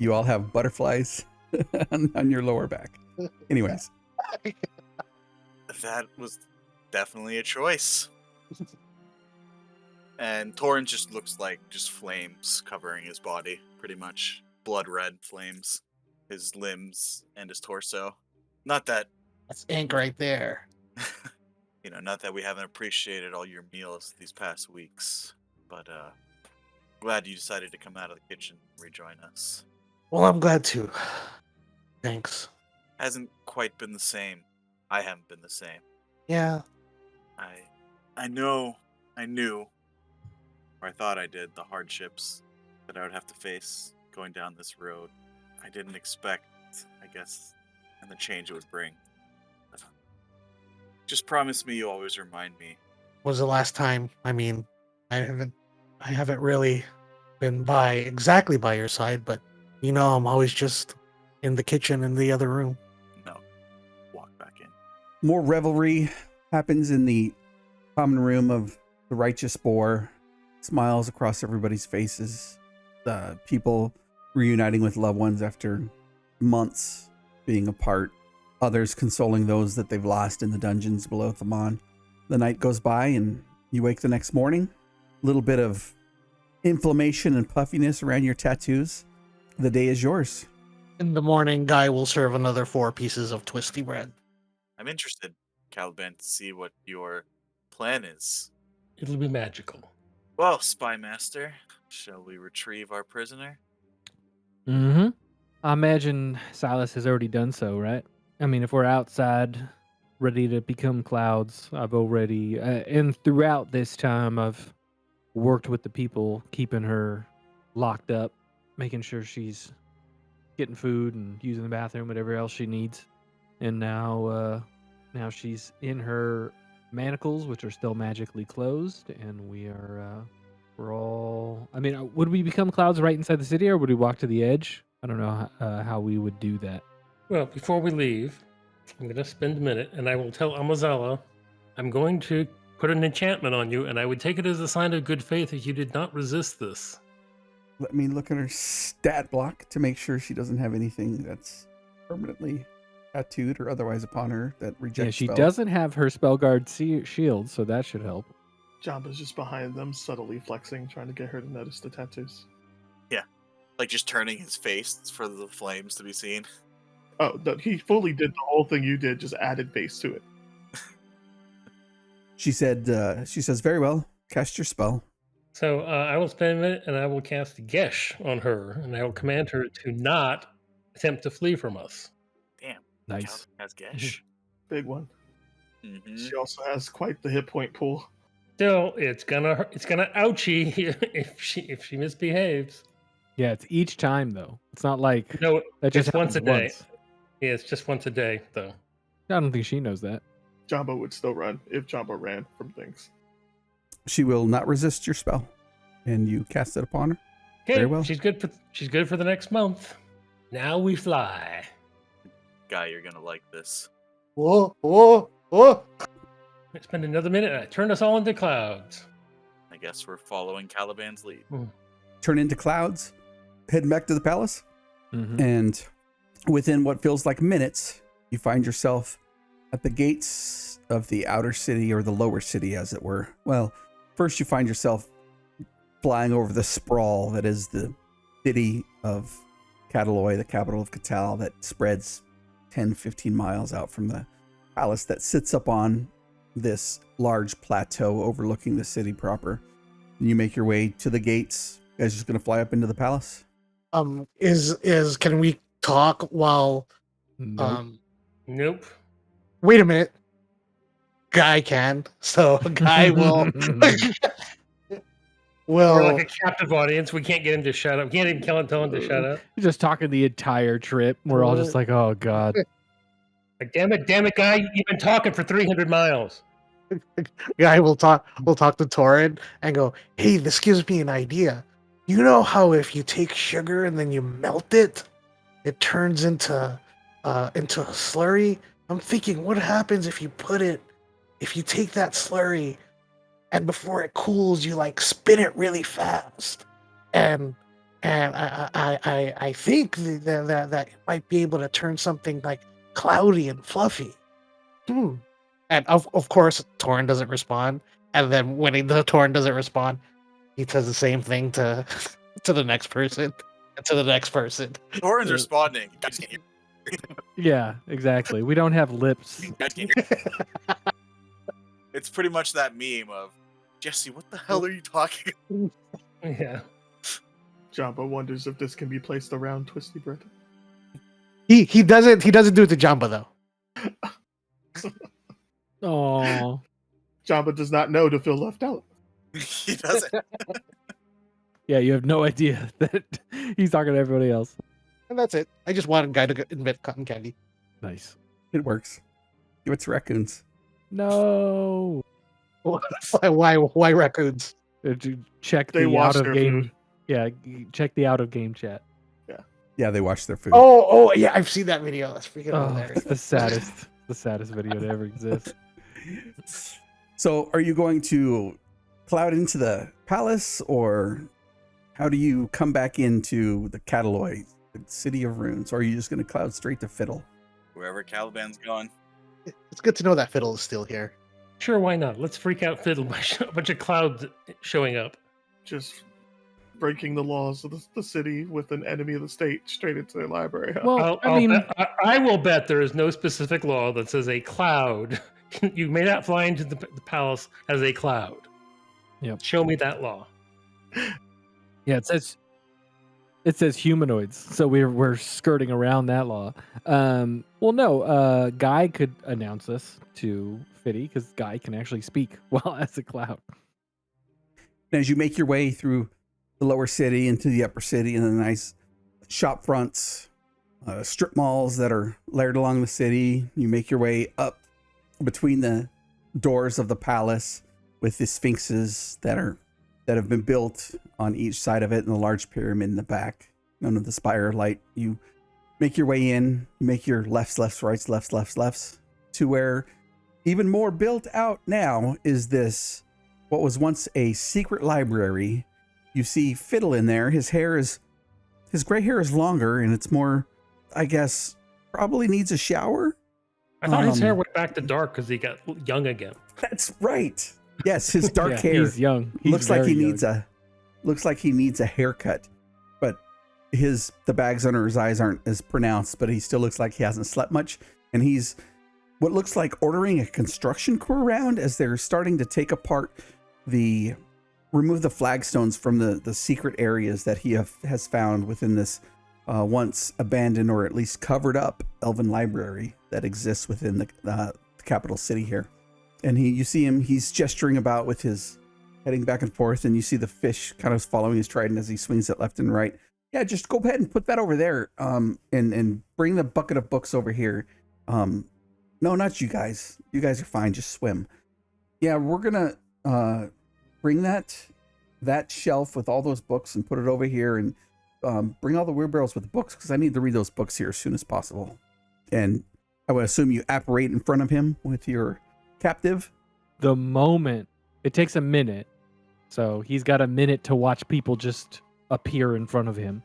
You all have butterflies on your lower back. Anyways. That was definitely a choice. And Torin just looks like just flames covering his body, pretty much. Blood red flames. His limbs and his torso. Not that... That's ink right there. not that we haven't appreciated all your meals these past weeks. But glad you decided to come out of the kitchen and rejoin us. Well, I'm glad to. Thanks. Hasn't quite been the same. I haven't been the same. Yeah. I knew, or I thought I did, the hardships that I would have to face going down this road. I didn't expect, I guess, and the change it would bring. But just promise me you'll always remind me. Was the last time? I mean, I haven't really been exactly by your side, but I'm always just in the kitchen in the other room. No. Walk back in. More revelry happens in the common room of the Righteous Boar. Smiles across everybody's faces. The people reuniting with loved ones after months being apart. Others consoling those that they've lost in the dungeons below Thamon. The night goes by and you wake the next morning. A little bit of inflammation and puffiness around your tattoos. The day is yours. In the morning, Guy will serve another 4 pieces of twisty bread. I'm interested, Caliban, to see what your plan is. It'll be magical. Well, Spy Master, shall we retrieve our prisoner? Mm-hmm. I imagine Silas has already done so, right? I mean, if we're outside, ready to become clouds, I've already... and throughout this time, I've worked with the people, keeping her locked up, making sure she's getting food and using the bathroom, whatever else she needs. And now she's in her manacles, which are still magically closed, and we're all... I mean, would we become clouds right inside the city, or would we walk to the edge? I don't know how we would do that. Well, before we leave, I'm going to spend a minute, and I will tell Alzemala I'm going to put an enchantment on you, and I would take it as a sign of good faith if you did not resist this. Let me look at her stat block to make sure she doesn't have anything that's permanently tattooed or otherwise upon her that rejects Yeah, she spells. doesn't have her Spellguard shield, so that should help. Jamba's just behind them, subtly flexing, trying to get her to notice the tattoos. Like just turning his face for the flames to be seen. Oh, no, he fully did the whole thing you did, just added face to it. She says, very well, cast your spell. So I will spend a minute, and I will cast Gesh on her, and I will command her to not attempt to flee from us. Damn. Nice. Has Gesh. Big one. Mm-hmm. She also has quite the hit point pool. Still, it's gonna ouchie if she misbehaves. Yeah, it's each time though. It's not like No, that just it's once a happens day. once. Yeah, it's just once a day, though. I don't think she knows that. Jamba would still run if Jamba ran from things. She will not resist your spell, and you cast it upon her. Okay, Very well. she's good for the next month. Now we fly. Guy, you're gonna like this. Whoa, whoa, whoa. I spend another minute and I turn us all into clouds. I guess we're following Caliban's lead. Turn into clouds, heading back to the palace, Mhm. and within what feels like minutes, you find yourself at the gates of the outer city, or the lower city, as it were. Well, first you find yourself flying over the sprawl that is the city of Cataloi, the capital of Catal, that spreads 10, 15 miles out from the palace that sits up on this large plateau overlooking the city proper. And you make your way to the gates. You guys just going to fly up into the palace? Is can we talk while Nope. Nope. wait a minute. Guy can. So Guy will We're will like a captive audience. We can't get him to shut up. We can't even tell him to shut up. You're just talking the entire trip. We're all just like, oh god. Like, damn it, guy! You've been talking for 300 miles. Guy will talk to Torin and go, hey, this gives me an idea. You know how if you take sugar and then you melt it, it turns into a slurry? I'm thinking, what happens if you take that slurry and before it cools, you like spin it really fast, and I think that it might be able to turn something like cloudy and fluffy. And of course, Torin doesn't respond. And then when the Torin doesn't respond, he says the same thing to the next person, and to the next person. Torin's responding. You guys can't hear. Yeah, exactly. We don't have lips. You guys can't hear. It's pretty much that meme of, Jesse, what the hell are you talking about? Yeah. Jamba wonders if this can be placed around Twisty Bread. He doesn't do it to Jamba though. Oh. Jamba does not know to feel left out. He doesn't. Yeah, you have no idea that he's talking to everybody else. And that's it. I just wanted Guy to invent cotton candy. Nice. It works. Give it to raccoons. No. Why raccoons? To check They the wash out of their game. food. Yeah, check the out of game chat. Yeah, they wash their food. Oh yeah, I've seen that video. That's freaking Oh, hilarious. it's the saddest video to ever exist. So are you going to cloud into the palace, or how do you come back into the Cataloi, the city of runes? Or are you just going to cloud straight to Fiddle? Wherever Caliban's going. It's good to know that Fiddle is still here. Sure, why not? Let's freak out Fiddle by a bunch of clouds showing up. Just breaking the laws of the city with an enemy of the state straight into their library. Huh? Well, I mean, I will bet there is no specific law that says a cloud. You may not fly into the palace as a cloud. Yep. Show me that law. yeah, it says humanoids, so we're skirting around that law. Well, no, Guy could announce us to Fiddy because Guy can actually speak while as a cloud. As you make your way through the lower city into the upper city, and the nice shop fronts, strip malls that are layered along the city, you make your way up between the doors of the palace with the sphinxes that have been built on each side of it, and the large pyramid in the back, none of the spire light. You make your way in, you make your lefts, rights, lefts, to where even more built out now is this, what was once a secret library. You see Fiddle in there. His gray hair is longer, and it's more, I guess, probably needs a shower. I thought his hair went back to dark because he got young again. That's right. Yes, his dark hair. He's young. Looks like he needs a haircut, but the bags under his eyes aren't as pronounced, but he still looks like he hasn't slept much. And he's what looks like ordering a construction crew around as they're starting to take apart remove the flagstones from the secret areas that he has found within this once abandoned, or at least covered up, elven library that exists within the capital city here. And you see him, he's gesturing about with his heading back and forth, and you see the fish kind of following his trident as he swings it left and right. Yeah, just go ahead and put that over there. And bring the bucket of books over here. No, not you guys. You guys are fine. Just swim. Yeah, we're gonna bring that shelf with all those books and put it over here, and bring all the wheelbarrows with the books because I need to read those books here as soon as possible. And I would assume you apparate in front of him with your captive. The moment it takes a minute, so he's got a minute to watch people just appear in front of him.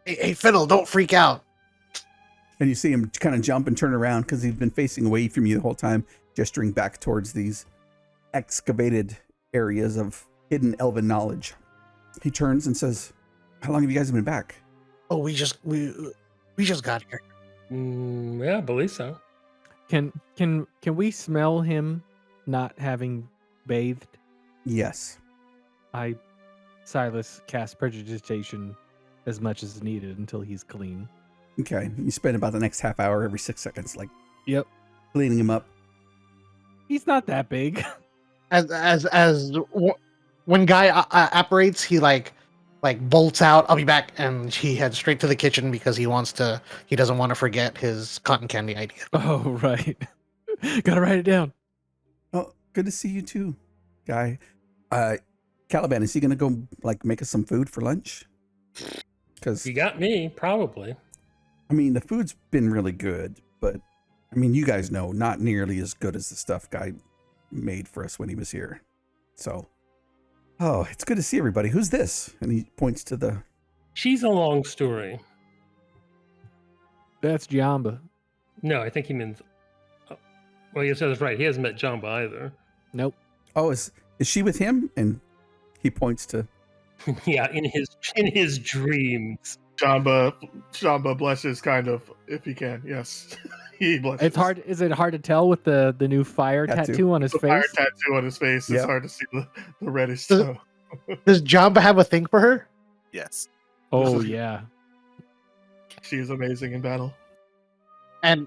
Hey, Fiddle, don't freak out. And you see him kind of jump and turn around because he's been facing away from you the whole time, gesturing back towards these excavated areas of hidden elven knowledge. He turns and says, "How long have you guys been back?" Oh, we just got here. Yeah, I believe so. Can we smell him not having bathed? Yes. Silas cast prestidigitation as much as needed until he's clean. Okay. You spend about the next half hour every 6 seconds, like, Yep. cleaning him up. He's not that big. When Guy apparates, he like bolts out. I'll be back, and he heads straight to the kitchen because he doesn't want to forget his cotton candy idea. Oh, right. Gotta write it down. Oh, good to see you too, Guy. Caliban, is he gonna go like make us some food for lunch? Because You got me, probably. I mean, the food's been really good, but I mean, you guys know, not nearly as good as the stuff Guy made for us when he was here. So, oh, it's good to see everybody. Who's this? And he points to the. She's a long story. That's Jamba. No, I think he means. Well, you said it's right. He hasn't met Jamba either. Nope. Oh, is she with him? And he points to. Yeah, in his dreams. Jamba blushes kind of, if he can. Yes, he blushes. It's hard. Is it hard to tell with the new fire tattoo on his The face? fire tattoo on his face. Yep. It's hard to see the reddish Does- toe. Does Jamba have a thing for her? Yes. Oh yeah. She is amazing in battle. And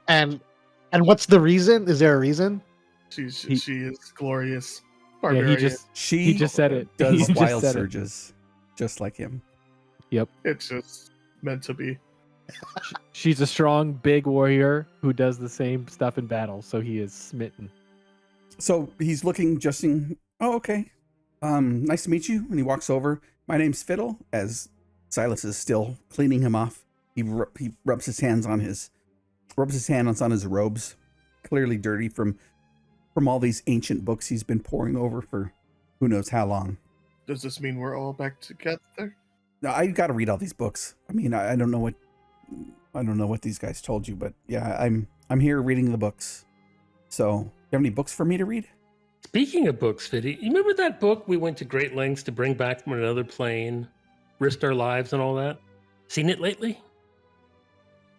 what's the reason? Is there a reason? She is glorious. Yeah, Barbarian. He just said it. He Does just wild said it. surges, just like him. It's just meant to be. She's a strong, big warrior who does the same stuff in battle, so he is smitten. So he's looking, justing. Oh, okay. Nice to meet you. And he walks over. My name's Fiddle. As Silas is still cleaning him off, he rubs his hands on his robes, clearly dirty from all these ancient books he's been poring over for who knows how long. Does this mean we're all back together? Now, I got to read all these books. I mean, I don't know what these guys told you, but yeah, I'm here reading the books. So, you have any books for me to read? Speaking of books, Fiddy, you remember that book we went to great lengths to bring back from another plane, risked our lives and all that? Seen it lately?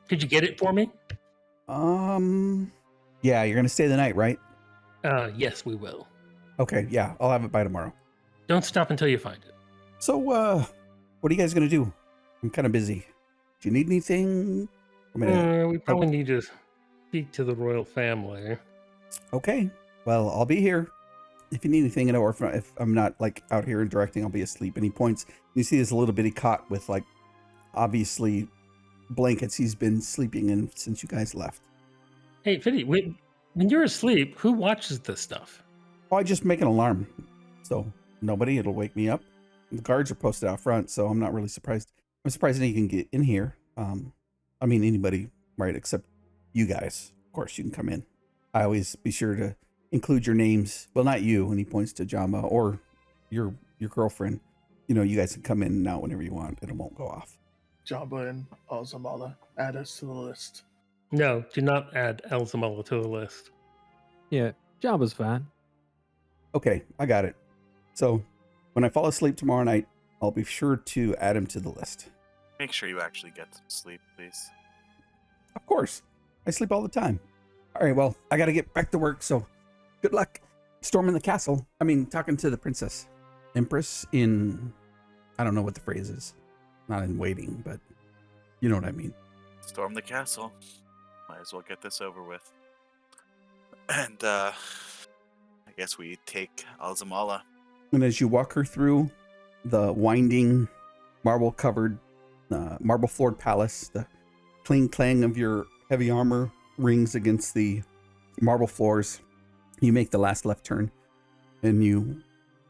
Could you get it for me? Yeah, you're gonna stay the night, right? Yes, we will. Okay, yeah, I'll have it by tomorrow. Don't stop until you find it. So, what are you guys gonna do? I'm kind of busy. Do you need anything? We probably need to speak to the royal family. Okay, well, I'll be here. If you need anything, or if I'm not like out here and directing, I'll be asleep. And he points. You see this little bitty cot with like obviously blankets he's been sleeping in since you guys left. Hey, Fiddy, when you're asleep, who watches this stuff? Oh, I just make an alarm, so it'll wake me up. The guards are posted out front, so I'm not really surprised. I'm surprised any can get in here. I mean anybody, right? Except you guys. Of course, you can come in. I always be sure to include your names. Well, not you, and he points to Jamba or your girlfriend. You know, you guys can come in and out whenever you want. It won't go off. Jamba and Alzemala, add us to the list. No, do not add Alzemala to the list. Yeah, Jamba's fine. Okay, I got it. So when I fall asleep tomorrow night, I'll be sure to add him to the list. Make sure you actually get some sleep, please. Of course. I sleep all the time. All right, well, I got to get back to work, so good luck storming the castle. I mean, talking to the princess. Empress in... I don't know what the phrase is. Not in waiting, but you know what I mean. Storm the castle. Might as well get this over with. And, I guess we take Alzemala. And as you walk her through the winding, marble-covered marble floored palace. The cling clang of your heavy armor rings against the marble floors. You make the last left turn and you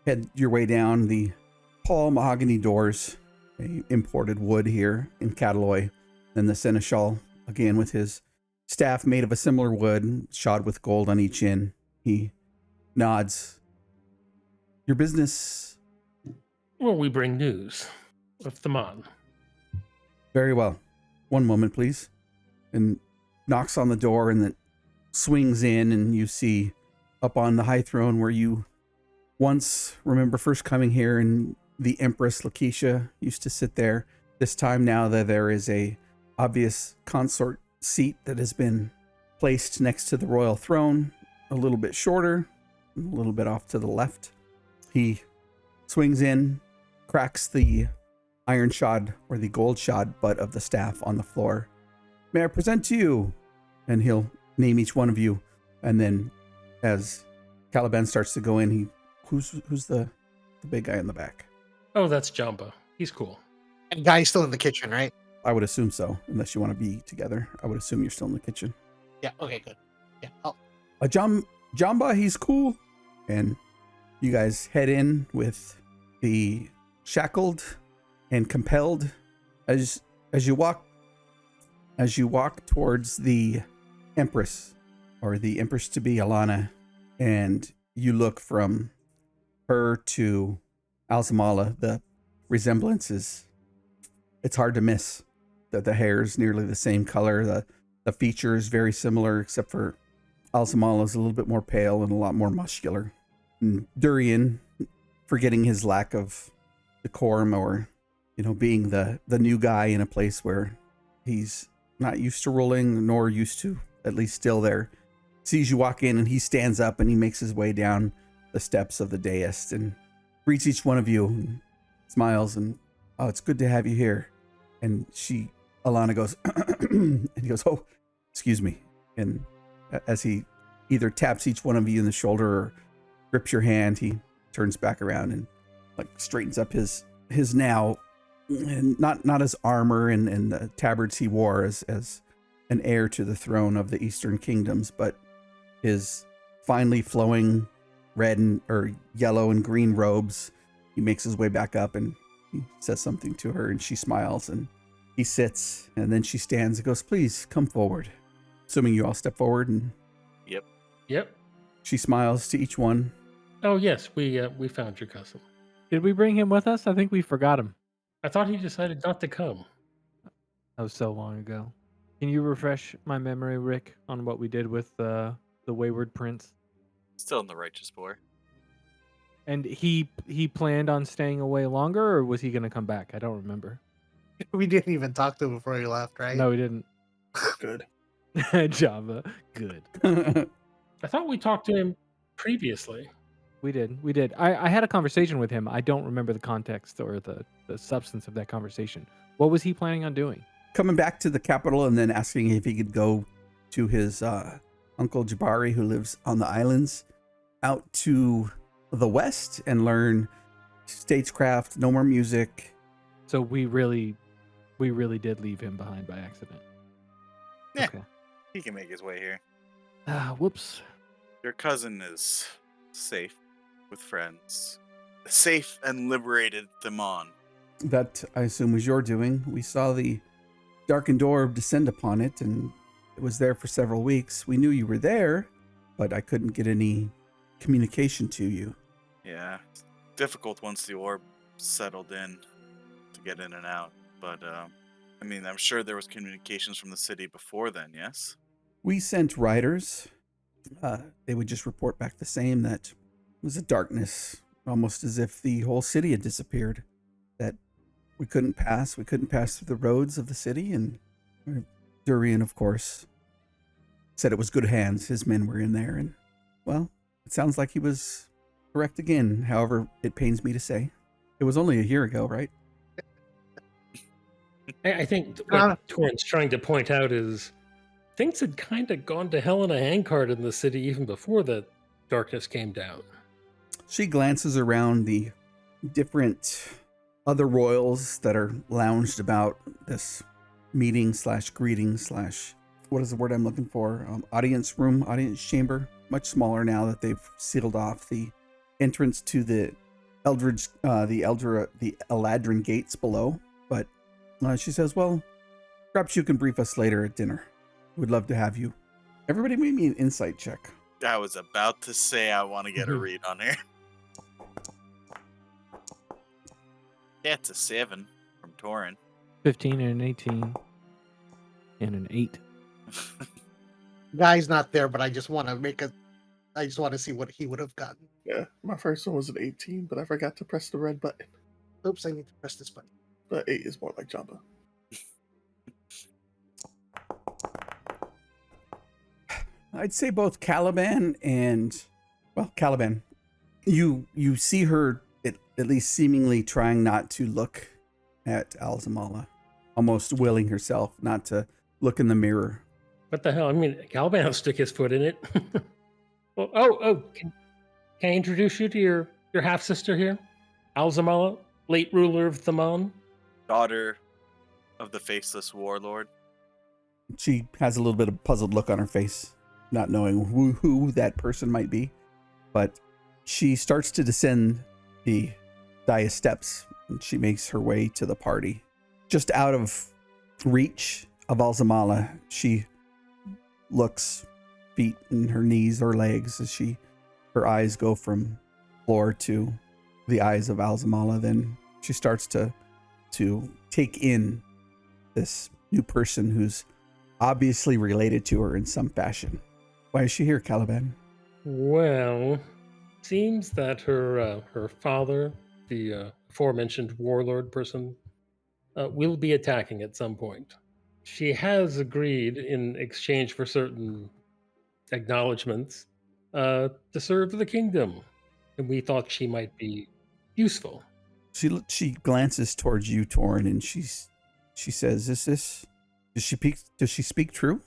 head your way down the tall mahogany doors, imported wood here in Catalloy. Then the seneschal, again with his staff made of a similar wood, shod with gold on each end. He nods. Your business? Well, we bring news of the Mon. Very well. One moment, please. And knocks on the door and then swings in, and you see up on the high throne where you once remember first coming here, and the Empress Lakeisha used to sit there. This time now that there is a obvious consort seat that has been placed next to the royal throne, a little bit shorter, a little bit off to the left. He swings in, cracks the iron shod or the gold shod butt of the staff on the floor. May I present to you? And he'll name each one of you. And then as Caliban starts to go in, who's the big guy in the back? Oh, that's Jamba. He's cool. And guy's still in the kitchen, right? I would assume so, unless you want to be together. I would assume you're still in the kitchen. Yeah. Okay. Good. Yeah. Jamba, he's cool. And you guys head in with the shackled and compelled as you walk towards the Empress, or the Empress to be Alana, and you look from her to Alzemala. The resemblance it's hard to miss. That the hair is nearly the same color. The features very similar, except for Alzemala is a little bit more pale and a lot more muscular. And Durian, forgetting his lack of decorum, or being the new guy in a place where he's not used to ruling, nor used to, at least still there, sees you walk in, and he stands up and he makes his way down the steps of the dais and greets each one of you and smiles and, oh, it's good to have you here. And Alana goes, and he goes, oh, excuse me. And as he either taps each one of you in the shoulder or grips your hand, he turns back around and straightens up his now, and not his armor and the tabards he wore as an heir to the throne of the Eastern Kingdoms, but his finely flowing red or yellow and green robes. He makes his way back up and he says something to her, and she smiles, and he sits, and then she stands and goes, please come forward. Assuming you all step forward, and Yep. she smiles to each one. Oh, yes, we found your cousin. Did we bring him with us? I think we forgot him. I thought he decided not to come. That was so long ago. Can you refresh my memory, Rick, on what we did with the Wayward Prince? Still in the Righteous Boar. And he planned on staying away longer, or was he going to come back? I don't remember. We didn't even talk to him before he left, right? No, we didn't. Good. Java, good. I thought we talked to him previously. We did. I had a conversation with him. I don't remember the context or the substance of that conversation. What was he planning on doing? Coming back to the capital and then asking if he could go to his uncle Jabari, who lives on the islands, out to the west and learn stagecraft, no more music. So we really did leave him behind by accident. Yeah. Okay. He can make his way here. Whoops. Your cousin is safe with friends. Safe and liberated them on. That, I assume, was your doing. We saw the darkened orb descend upon it, and it was there for several weeks. We knew you were there, but I couldn't get any communication to you. Yeah. It's difficult once the orb settled in to get in and out. But, I'm sure there was communications from the city before then, yes? We sent riders. They would just report back the same, that it was a darkness, almost as if the whole city had disappeared, that we couldn't pass through the roads of the city. And Durian, of course, said it was good hands. His men were in there, and, well, it sounds like he was correct again. However, it pains me to say. It was only a year ago, right? I think what Torrance trying to point out is things had kind of gone to hell in a handcart in the city even before the darkness came down. She glances around the different other royals that are lounged about this meeting / greeting / what is the word I'm looking for? Audience room, audience chamber. Much smaller now that they've sealed off the entrance to the Eladrin gates below. But she says, well, perhaps you can brief us later at dinner. We'd love to have you. Everybody made me an insight check. I was about to say I want to get a read on here. Yeah, it's a 7 from Torin. 15 and an 18 and an 8. Guy's not there, but I just want to see what he would have gotten. Yeah, my first one was an 18, but I forgot to press the red button. Oops, I need to press this button. But 8 is more like Jamba. I'd say both Caliban and, well, Caliban. You see her at least seemingly trying not to look at Alzemala, almost willing herself not to look in the mirror. What the hell? I mean, Caliban will stick his foot in it. Well, can I introduce you to your half-sister here? Alzemala, late ruler of Thaman. Daughter of the faceless warlord. She has a little bit of puzzled look on her face, not knowing who that person might be. But she starts to descend the dais steps, and she makes her way to the party. Just out of reach of Alzemala, she looks feet and her knees or legs as her eyes go from floor to the eyes of Alzemala. Then she starts to take in this new person who's obviously related to her in some fashion. Why is she here, Caliban? Well, seems that her father, the aforementioned warlord person, will be attacking at some point. She has agreed in exchange for certain acknowledgments to serve the kingdom, and we thought she might be useful. She glances towards you, Torin, and she says, does she speak true?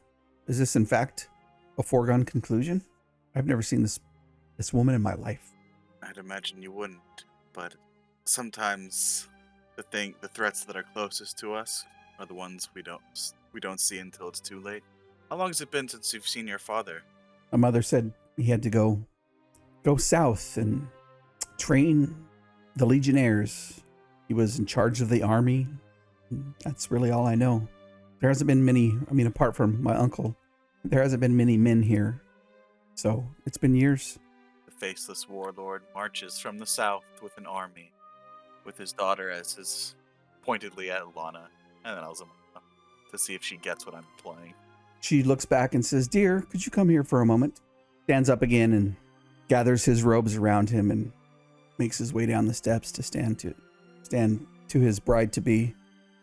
Is this in fact a foregone conclusion? I've never seen this woman in my life. I'd imagine you wouldn't, but sometimes the threats that are closest to us are the ones we don't see until it's too late. How long has it been since you've seen your father? My mother said he had to go south and train the legionnaires. He was in charge of the army. That's really all I know. There hasn't been many, apart from my uncle, there hasn't been many men here. So it's been years. The faceless warlord marches from the south with an army, with his daughter as his, pointedly at Lana, and then Alzemala, to see if she gets what I'm implying. She looks back and says, "Dear, could you come here for a moment?" Stands up again and gathers his robes around him and makes his way down the steps to stand to his bride-to-be.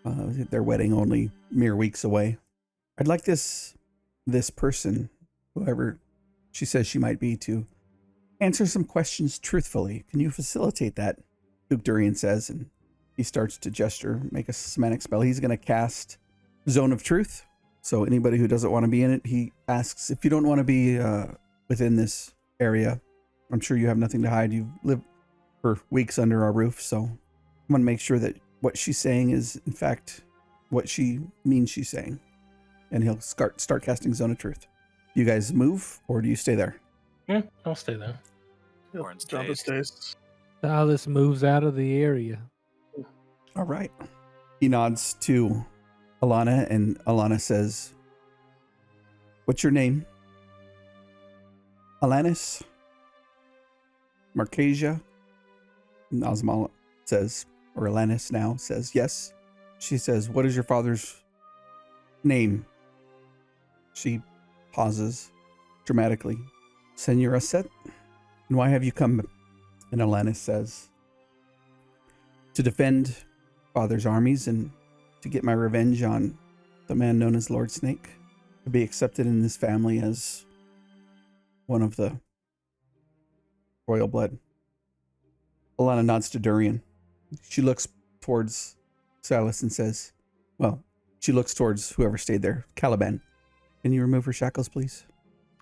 Their wedding only mere weeks away. I'd like this person, whoever she says she might be, to answer some questions truthfully. Can you facilitate that? Duke Durian says, and he starts to gesture, make a semantic spell. He's going to cast Zone of Truth. So anybody who doesn't want to be in it, he asks, if you don't want to be within this area, I'm sure you have nothing to hide. You've lived for weeks under our roof, so I'm going to make sure that what she's saying is, in fact, what she means she's saying. And he'll start casting Zone of Truth. Do you guys move, or do you stay there? Yeah, I'll stay there. Torin Jamba stays. stays. Silas moves out of the area. All right. He nods to Alana, and Alana says, "What's your name?" "Alanis Marcasia." And Alzemala says, or Alanis now says, "Yes." She says, "What is your father's name?" She pauses dramatically. "Senora Set." "And why have you come?" And Alanis says, "To defend father's armies and to get my revenge on the man known as Lord Snake, to be accepted in this family as one of the royal blood." Alana nods to Durian. She looks towards Silas and says, she looks towards whoever stayed there. "Caliban, can you remove her shackles, please?"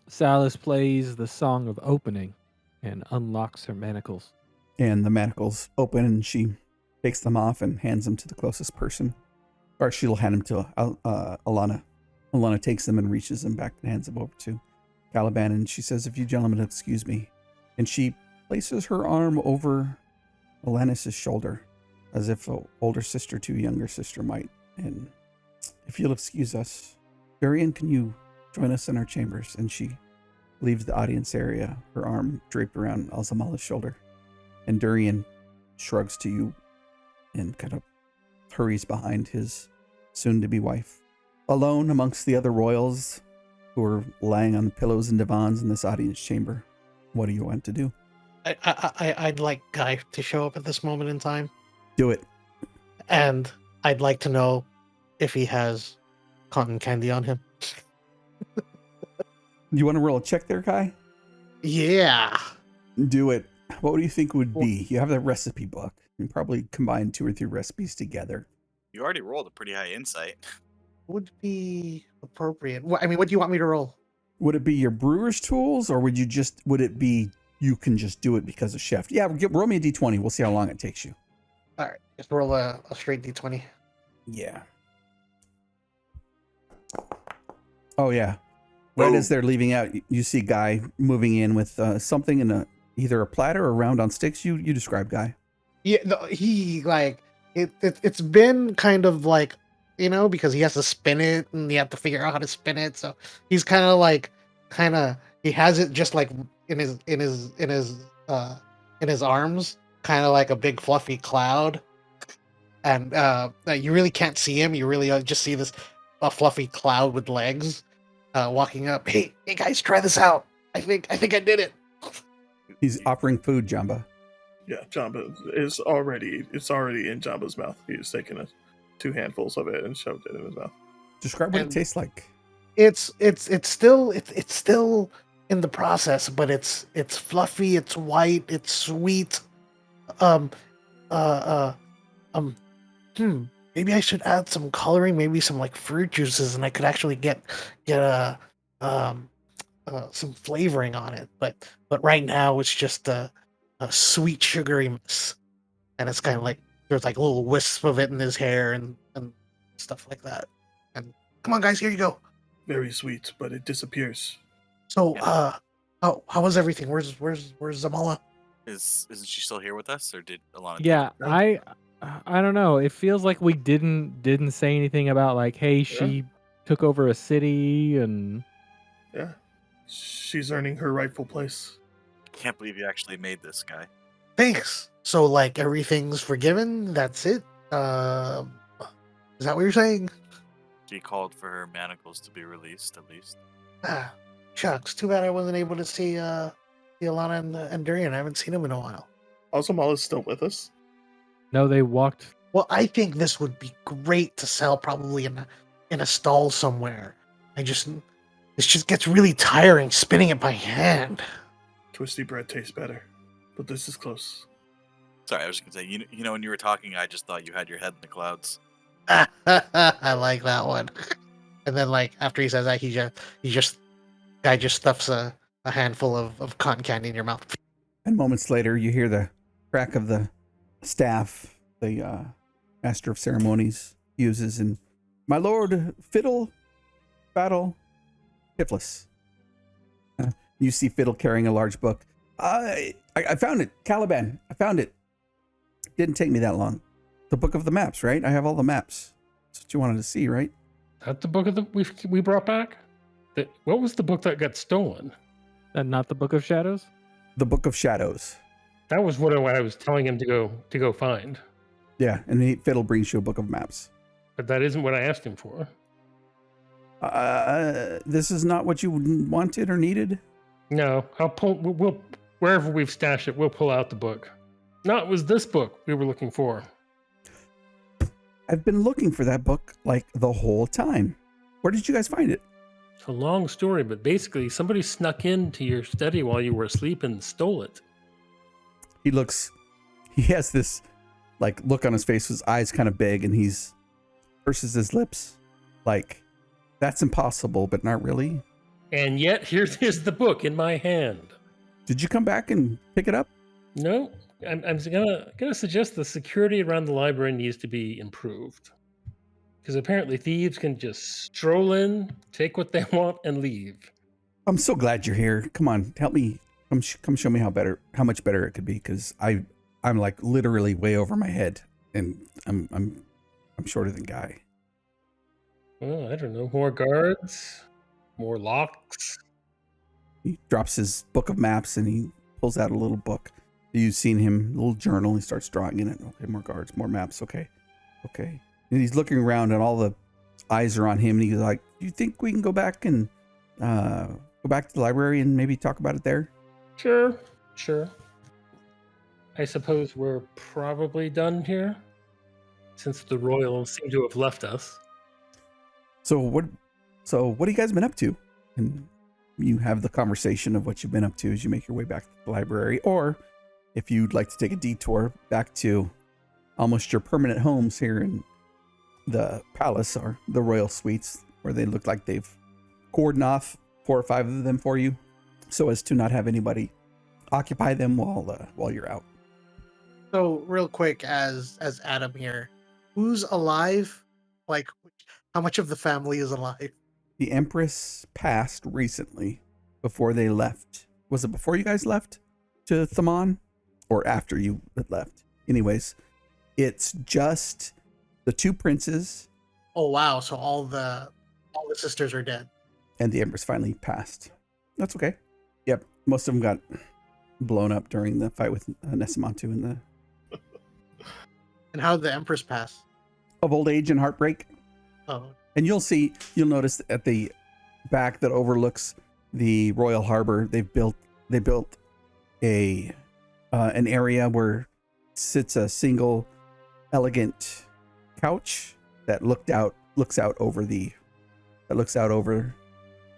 Silas plays the song of opening and unlocks her manacles. And the manacles open, and she takes them off and hands them to the closest person. Or she'll hand them to Alana. Alana takes them and reaches them back and hands them over to Caliban. And she says, if you gentlemen excuse me. And she places her arm over Alanis' shoulder, as if an older sister to a younger sister might. And if you'll excuse us, Durian, can you join us in our chambers? And she leaves the audience area, her arm draped around Alzemala's shoulder. And Durian shrugs to you and kind of hurries behind his soon-to-be wife. Alone amongst the other royals who are lying on the pillows and divans in this audience chamber, what do you want to do? I'd like Guy to show up at this moment in time. Do it. And I'd like to know if he has cotton candy on him. You want to roll a check there, Kai? Yeah. Do it. What do you think would be? You have the recipe book. You can probably combine 2 or 3 recipes together. You already rolled a pretty high insight. Would be appropriate. What do you want me to roll? Would it be your brewer's tools, or would it be you can just do it because of chef? Yeah, roll me a d20. We'll see how long it takes you. All right, just roll a straight d20. Yeah. Oh, yeah. Right as they're leaving out, you see Guy moving in with something in either a platter or round on sticks. You describe Guy. Yeah, he like it's been kind of like, because he has to spin it and you have to figure out how to spin it. So he's he has it just like in his arms, kind of like a big fluffy cloud. And you really can't see him. You really just see a fluffy cloud with legs walking up. Hey guys, try this out. I think I did it. He's offering food, Jamba. Yeah, Jamba is already in Jamba's mouth. He's taken 2 handfuls of it and shoved it in his mouth. Describe what it tastes like. It's still in the process, but it's fluffy, it's white, it's sweet. Maybe I should add some coloring, maybe some like fruit juices, and I could actually get some flavoring on it. But right now it's just a sweet sugary mess, and it's kind of like there's like a little wisp of it in his hair and stuff like that. And come on, guys, here you go. Very sweet, but it disappears. So, how was everything? Where's Zamala? Isn't she still here with us, or did Alana? Yeah, I don't know. It feels like we didn't say anything about like, hey, she took over a city and. Yeah, she's earning her rightful place. Can't believe you actually made this, Guy. Thanks. So, like, everything's forgiven? That's it? Is that what you're saying? She called for her manacles to be released, at least. Ah, shucks. Too bad I wasn't able to see Alana and Durian. I haven't seen them in a while. Alzemala is still with us. No, they walked. Well, I think this would be great to sell probably in a stall somewhere. This just gets really tiring spinning it by hand. Twisty bread tastes better, but this is close. Sorry, I was just gonna say, when you were talking, I just thought you had your head in the clouds. I like that one. And then, like, after he says that, guy just stuffs a handful of cotton candy in your mouth. And moments later, you hear the crack of the staff the master of ceremonies uses, and my lord, Fiddle, Battle, Tiflis. You see Fiddle carrying a large book. I found it, Caliban. I found it. Didn't take me that long. The book of the maps, right? I have all the maps. That's what you wanted to see, right? That the book of we brought back? What was the book that got stolen? Not the Book of Shadows? The Book of Shadows. That was what I was telling him to go find. Yeah, and Fiddle brings you a book of maps. But that isn't what I asked him for. This is not what you wanted or needed? No, we'll wherever we've stashed it, we'll pull out the book. No, it was this book we were looking for. I've been looking for that book like the whole time. Where did you guys find it? It's a long story, but basically somebody snuck into your study while you were asleep and stole it. He has this like look on his face, his eyes kind of big, and he's purses his lips like, that's impossible, but not really. And yet here's the book in my hand. Did you come back and pick it up? No, I'm gonna suggest the security around the library needs to be improved. Because apparently thieves can just stroll in, take what they want, and leave. I'm so glad you're here. Come on, help me. Come show me how much better it could be. Because I'm like literally way over my head, and I'm shorter than Guy. Well, I don't know. More guards, more locks. He drops his book of maps and he pulls out a little book. You've seen him, a little journal. He starts drawing in it. Okay, more guards, more maps. Okay. And he's looking around and all the eyes are on him. And he's like, "You think we can go back and go back to the library and maybe talk about it there?" Sure. I suppose we're probably done here, since the royals seem to have left us. So what have you guys been up to? And you have the conversation of what you've been up to as you make your way back to the library, or if you'd like to take a detour back to almost your permanent homes here in the palace or the royal suites, where they look like they've cordoned off 4 or 5 of them for you, so as to not have anybody occupy them while you're out. So real quick, as Adam here, who's alive? Like, how much of the family is alive? The Empress passed recently before they left. Was it before you guys left to Thamon or after you had left? Anyways, it's just the 2 princes Oh wow! So all the sisters are dead. and the Empress finally passed. That's okay. Yep, most of them got blown up during the fight with Nessamantu in the And how did the Empress pass? of old age and heartbreak. Oh, And you'll notice at the back that overlooks the Royal Harbor, they built a an area where sits a single elegant couch that looks out over the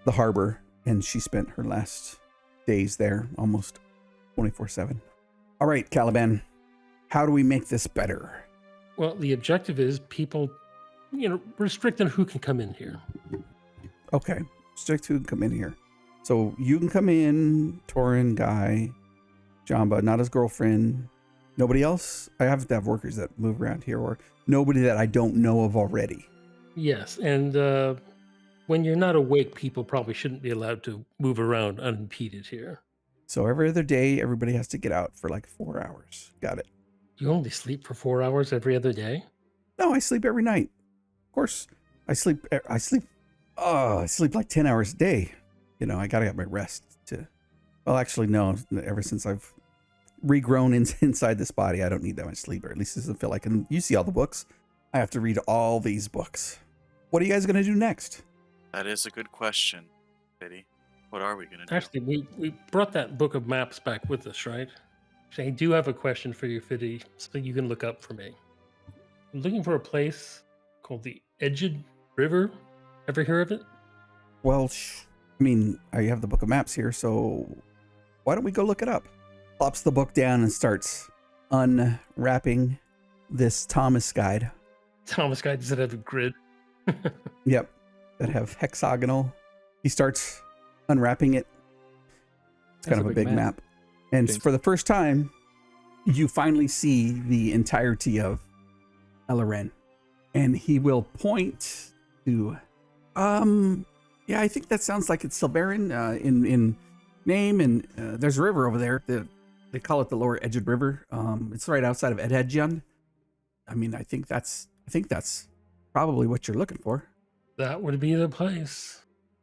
harbor, and she spent her last days there almost 24/7. All right, Caliban, how do we make this better? Well, the objective is people, restricting who can come in here. Okay, stick to come in here. So you can come in, Torin, Guy, Jamba, not his girlfriend. Nobody else? I have to have workers that move around here, or nobody that I don't know of already. Yes, and when you're not awake, people probably shouldn't be allowed to move around unimpeded here. So every other day, everybody has to get out for like 4 hours. Got it. You only sleep for 4 hours every other day? No, I sleep every night. Of course, I sleep like 10 hours a day. I gotta get my rest well, actually, no. Ever since I've regrown inside this body, I don't need that much sleep, or at least it doesn't feel like. And you see all the books. I have to read all these books. What are you guys gonna do next? That is a good question, Biddy. What are we going to do? Actually, we brought that book of maps back with us, right? So I do have a question for you, Fiddy, so you can look up for me. I'm looking for a place called the Edged River. Ever hear of it? Well, I have the book of maps here, so why don't we go look it up? Plops the book down and starts unwrapping this Thomas guide. Thomas Guide, does it have a grid? Yep, that have hexagonal. He starts unwrapping it. It's kind of a big map. And Thanks. for the first time, you finally see the entirety of Eleren. And he will point to, yeah, I think that sounds like it's Silverin in name. And there's a river over there. They call it the Lower Edged River. It's right outside of Edhedjund. I think that's probably what you're looking for. That would be the place.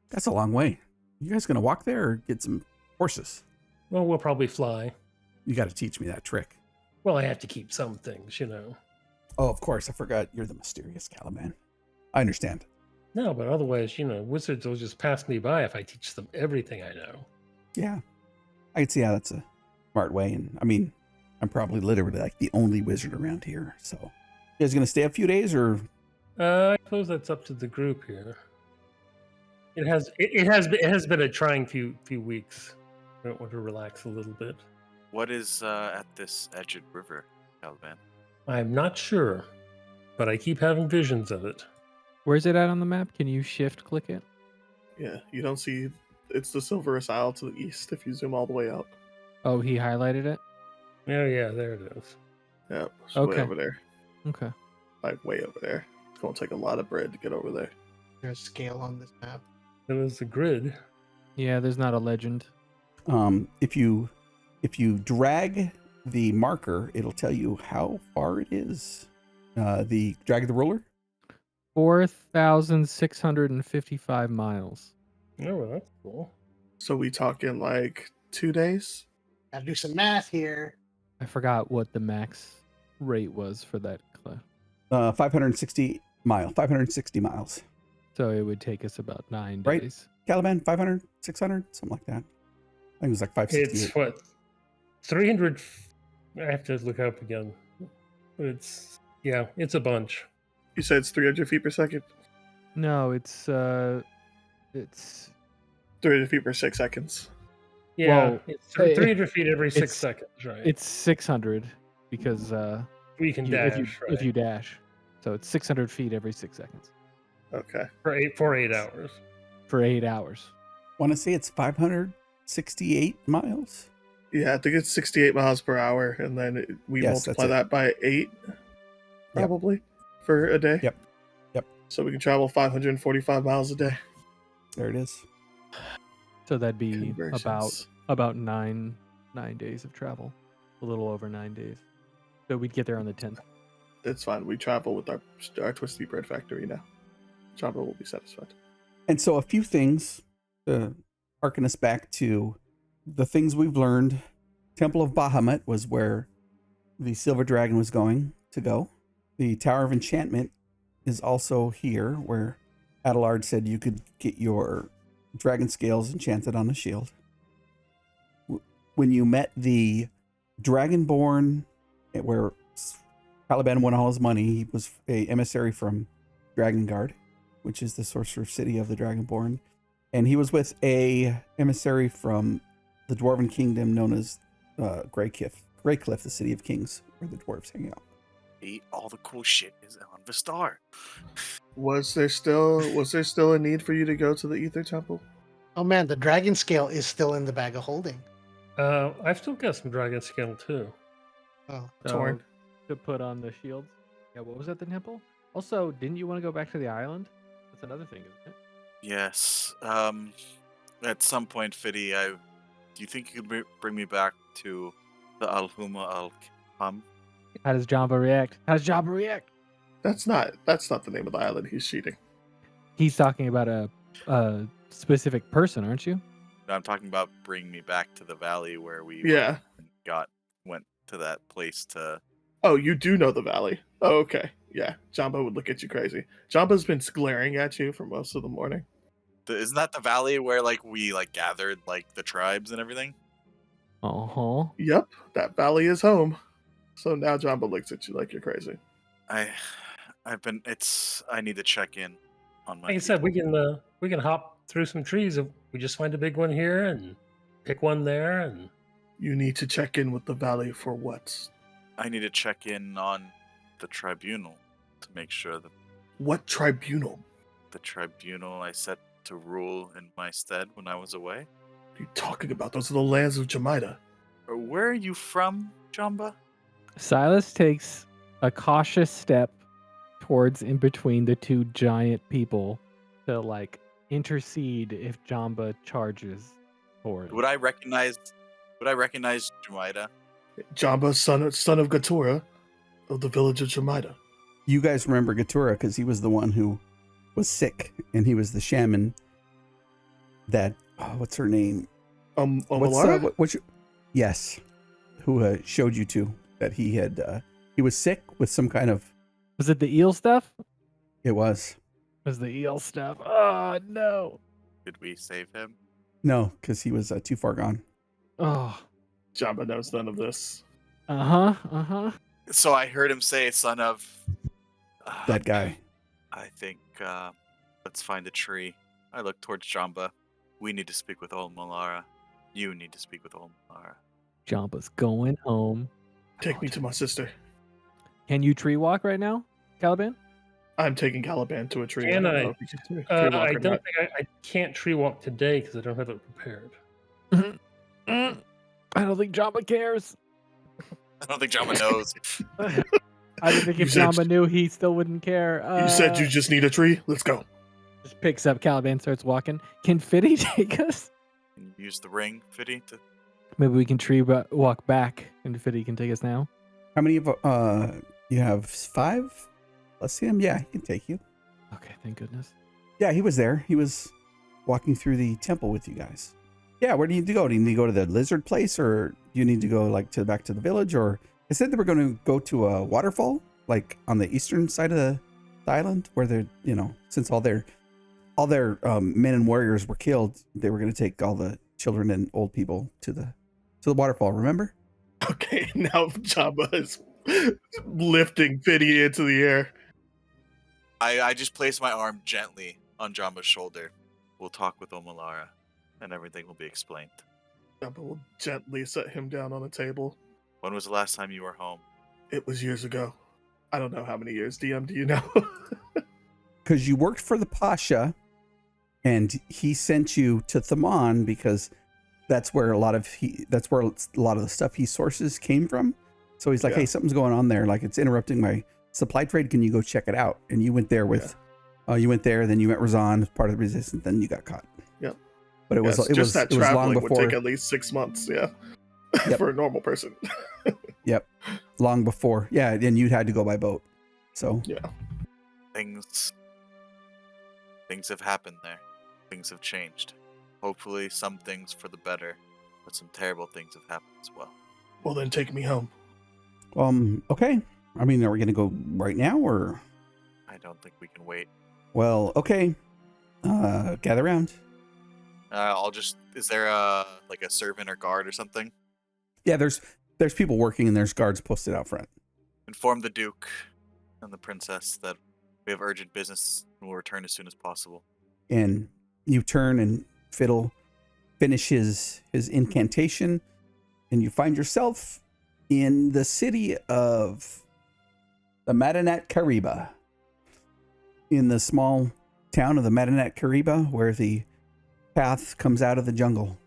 That's a long way. You guys gonna walk there or get some horses? Well, we'll probably fly. You got to teach me that trick. Well, I have to keep some things, Oh, of course. I forgot you're the mysterious Caliban. I understand. No, but otherwise, wizards will just pass me by if I teach them everything I know. Yeah. I can see how that's a smart way. And I'm probably literally like the only wizard around here. So you guys gonna stay a few days or? I suppose that's up to the group here. It has been a trying few weeks. I don't want to relax a little bit. What is at this Edged River, Caliban? I'm not sure, but I keep having visions of it. Where's it at on the map? Can you shift click it? Yeah, you don't see. It's the Silverous Isle to the east if you zoom all the way out. Oh, he highlighted it? Oh yeah, there it is. Yep. It's Okay. way over there. Okay. Like way over there. It's gonna take a lot of bread to get over there. There's scale on this map. There was the grid. Yeah, there's not a legend. If you drag the marker, it'll tell you how far it is. The drag the ruler. 4,655 miles. Oh, well, that's cool. So we talking like 2 days? Gotta do some math here. I forgot what the max rate was for that cliff. 560 miles. 560 miles. So it would take us about 9 Right. days. Caliban, 500, 600, something like that. I think it was like 568. It's what 300. I have to look up again. It's a bunch. You said it's 300 feet per second? No, it's 300 feet per 6 seconds. Yeah, Well, it's hey, 300 feet every 6 it's- seconds, right? it's 600 because we can if dash if you dash, so it's 600 feet every 6 seconds Okay. for 8 hours. for 8 hours. Want to say it's 568 miles? Yeah, I think it's 68 miles per hour, and then we Yes, that's multiply it. that by 8, probably, for a day. Yep. Yep. So we can travel 545 miles a day. There it is. So that'd be Conversions. about nine days of travel, a little over 9 days. So we'd get there on the 10th. It's fine. We travel with our Twisty Bread Factory now. Jamba will be satisfied. And so a few things to harken us back to the things we've learned. Temple of Bahamut was where the Silver Dragon was going to go. The Tower of Enchantment is also here, where Adelard said you could get your dragon scales enchanted on a shield. When you met the Dragonborn, where Caliban won all his money, he was a emissary from Drakengard, which is the sorcerer city of the Dragonborn. And he was with a emissary from the Dwarven Kingdom known as Greycliff, the city of kings, where the dwarves hang out. All the cool shit is on Vistar. Was there still a need for you to go to the Ether Temple? Oh man, the dragon scale is still in the bag of holding. I've still got some dragon scale too. Oh, Torn. To put on the shields. Yeah, what was at the temple? Also, didn't you want to go back to the island? That's another thing, isn't it? Yes. At some point, Fiddy, do you think you could bring me back to the Alhuma Al-Kham? How does Jamba react? That's not the name of the island. He's cheating. He's talking about a specific person, aren't you? I'm talking about bringing me back to the valley where we Yeah. went to that place to. Oh, you do know the valley. Oh, okay. Yeah. Jamba would look at you crazy. Jamba's been glaring at you for most of the morning. Isn't that the valley where we gathered the tribes and everything? Uh-huh. Yep. That valley is home. So now Jamba looks at you like you're crazy. I need to check in on my. Like I said, we can hop through some trees if we just find a big one here and pick one there, and You need to check in with the valley for what? I need to check in on the tribunal to make sure that What tribunal? the tribunal I set to rule in my stead when I was away. What are you talking about? Those are the lands of Jamida. Or where are you from, Jamba? Silas takes a cautious step towards in between the two giant people to intercede if Jamba charges for it. Would I recognize Jamida? Jamba, son of Gatura, of the village of Jamida. You guys remember Gatura because he was the one who was sick, and he was the shaman that, what's her name? Omalara? Yes, who showed you to that he had, he was sick with some kind of, Was it the eel stuff? it was. Was the eel stuff? Oh no. Did we save him? No, because he was too far gone. Oh. Jamba knows none of this. Uh-huh. So I heard him say, "Son of That guy. I think let's find a tree." I look towards Jamba. We need to speak with Alzemala. You need to speak with Alzemala. Jamba's going home. Take me to my sister. Can you tree walk right now, Caliban? I'm taking Caliban to a tree. Can don't I? know if you can tree walk I or don't not. think I can't tree walk today because I don't have it prepared. I don't think Jamba cares. I don't think Jamba knows. I didn't think You if said- Jamba knew, he still wouldn't care. You said you just need a tree. Let's go. Just picks up Caliban, starts walking. Can Fitty take us? Can you use the ring, Fiddy, to Maybe we can walk back, and Fitty can take us now. How many of you have 5? Let's see him. Yeah, he can take you. Okay, thank goodness. Yeah, he was there. He was walking through the temple with you guys. Yeah, where do you need to go? Do you need to go to the lizard place, or do you need to go like back to the village? Or I said they were going to go to a waterfall, like on the eastern side of the island, where they're, since all their men and warriors were killed, they were going to take all the children and old people to the waterfall. Remember? Okay, now Jamba is lifting Fiddy into the air. I just place my arm gently on Jamba's shoulder. We'll talk with Omalara, and everything will be explained. Jamba will gently set him down on a table. When was the last time you were home? It was years ago. I don't know how many years. DM, do you know? Because you worked for the Pasha, and he sent you to Thaman because that's where a lot of the stuff he sources came from. So he's like, Yeah. hey, something's going on there. Like, it's interrupting my supply trade. Can you go check it out? And you went there with, you went there, then you met Razan as part of the resistance, then you got caught. Yep. But it was Yes, it just was that it was long traveling before. would take at least 6 months. Yeah, Yep. for a normal person. Yep, long before. Yeah, and you had to go by boat. So Yeah. Things have happened there. Things have changed. Hopefully some things for the better, but some terrible things have happened as well. Well, then take me home. okay. I mean, are we gonna go right now or? I don't think we can wait. Well, okay. Gather around. Is there a servant or guard or something? Yeah, there's people working and there's guards posted out front. Inform the Duke and the Princess that we have urgent business and will return as soon as possible. And you turn and Fiddle finish his incantation, and you find yourself in the city of the Madinat Kariba. In the small town of the Madinat Kariba, where the path comes out of the jungle.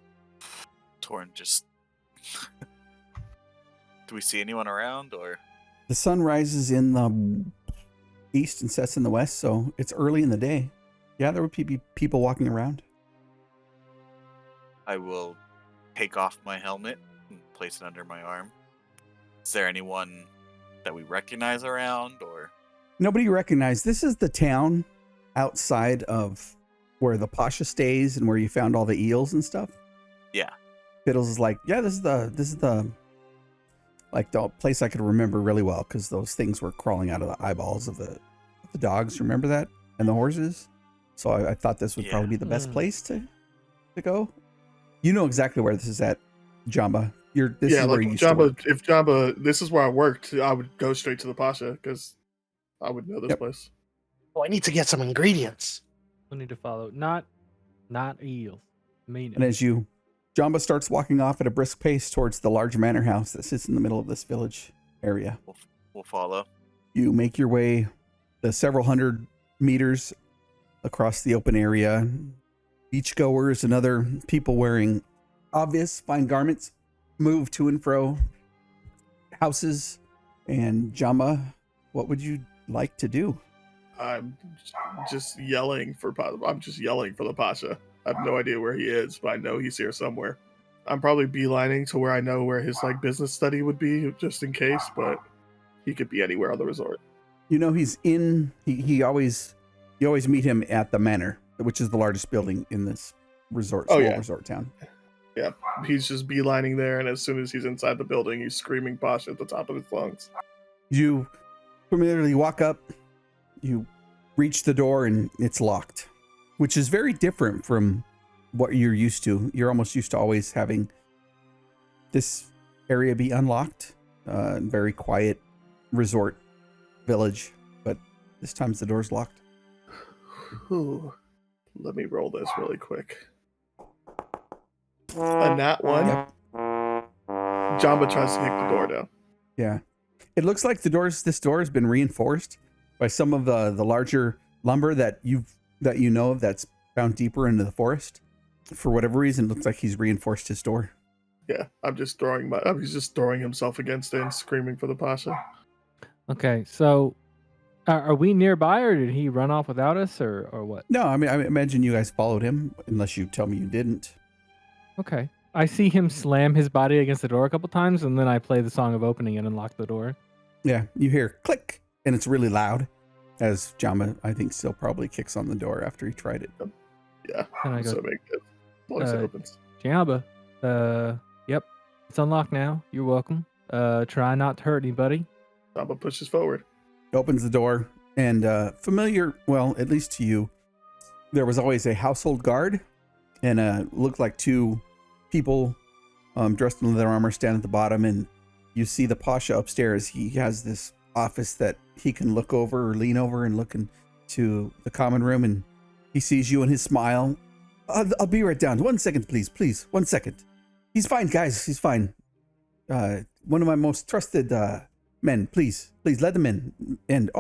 Torn just... Do we see anyone around, or...? The sun rises in the east and sets in the west, so it's early in the day. Yeah, there would be people walking around. I will take off my helmet and place it under my arm. Is there anyone that we recognize around, or...? Nobody you recognize. This is the town outside of where the Pasha stays and where you found all the eels and stuff. Yeah. Fiddles is like, yeah, this is the like the place I could remember really well because those things were crawling out of the eyeballs of the dogs. Remember that? And the horses. So I thought this would probably be the best place to go. You know exactly where this is at, Jamba. This is where you used to work. If Jamba, this is where I worked, I would go straight to the Pasha because I would know this place. Oh, I need to get some ingredients. We need to follow. Not eels. Mean And as Jamba starts walking off at a brisk pace towards the large manor house that sits in the middle of this village area. We'll follow. You make your way the several hundred meters across the open area. Beachgoers and other people wearing obvious fine garments move to and fro. Houses. And Jamba, what would you like to do? I'm just yelling for the Pasha. I have no idea where he is, but I know he's here somewhere. I'm probably beelining to where I know where his business study would be, just in case, but he could be anywhere on the resort. You know, he's in. You always meet him at the manor, which is the largest building in this resort, resort town. Yeah, he's just beelining there, and as soon as he's inside the building, he's screaming Pasha at the top of his lungs. You familiarly walk up. You reach the door, and it's locked, which is very different from what you're used to. You're almost used to always having this area be unlocked. Very quiet resort village, but this time the door's locked. Ooh, let me roll this really quick. A nat one. Yep. Jamba tries to kick the door down. Yeah. It looks like this door has been reinforced by some of the larger lumber that you know of that's found deeper into the forest. For whatever reason, it looks like he's reinforced his door. Yeah, he's just throwing himself against it and screaming for the Pasha. Okay, so are we nearby, or did he run off without us, or what? No, I mean, I imagine you guys followed him, unless you tell me you didn't. Okay. I see him slam his body against the door a couple times, and then I play the song of opening and unlock the door. Yeah, you hear click, and it's really loud, as Jamba, I think, still probably kicks on the door after he tried it. Yeah, And I I'm go, assuming as long as it opens. Jamba, yep, it's unlocked now. You're welcome. Try not to hurt anybody. Jamba pushes forward. Opens the door, and familiar, well, at least to you, there was always a household guard, and looked like two people dressed in leather armor stand at the bottom, and you see the Pasha upstairs. He has this office that he can look over or lean over and look into the common room, and he sees you and his smile. I'll be right down. 1 second, please. 1 second. He's fine, guys. He's fine. One of my most trusted men. Please let them in. And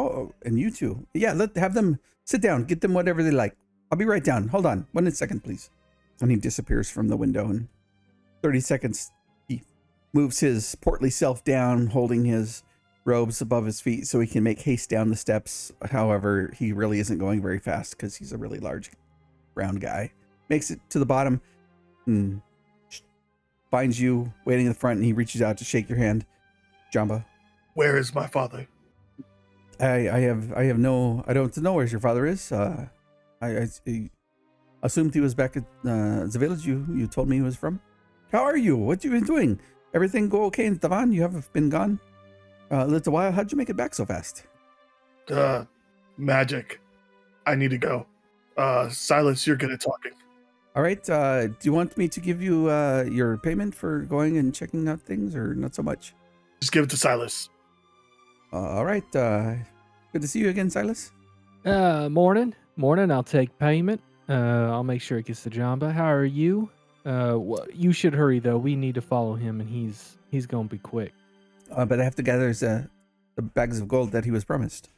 you two. Yeah, have them sit down. Get them whatever they like. I'll be right down. Hold on. 1 second, please. And he disappears from the window. And 30 seconds, he moves his portly self down, holding his robes above his feet so he can make haste down the steps. However, he really isn't going very fast because he's a really large, round guy. Makes it to the bottom and finds you waiting in the front, and he reaches out to shake your hand. Jamba. Where is my father? I don't know where your father is. I assumed he was back at the village you told me he was from. How are you? What you been doing? Everything go okay in Tavan? You haven't been gone a little while. How'd you make it back so fast? Magic. I need to go. Silas, you're good at talking. All right. Do you want me to give you your payment for going and checking out things, or not so much? Just give it to Silas. All right. Good to see you again, Silas. Morning. I'll take payment. I'll make sure it gets to Jamba. How are you? You should hurry though. We need to follow him, and he's gonna be quick. But I have to gather the bags of gold that he was promised.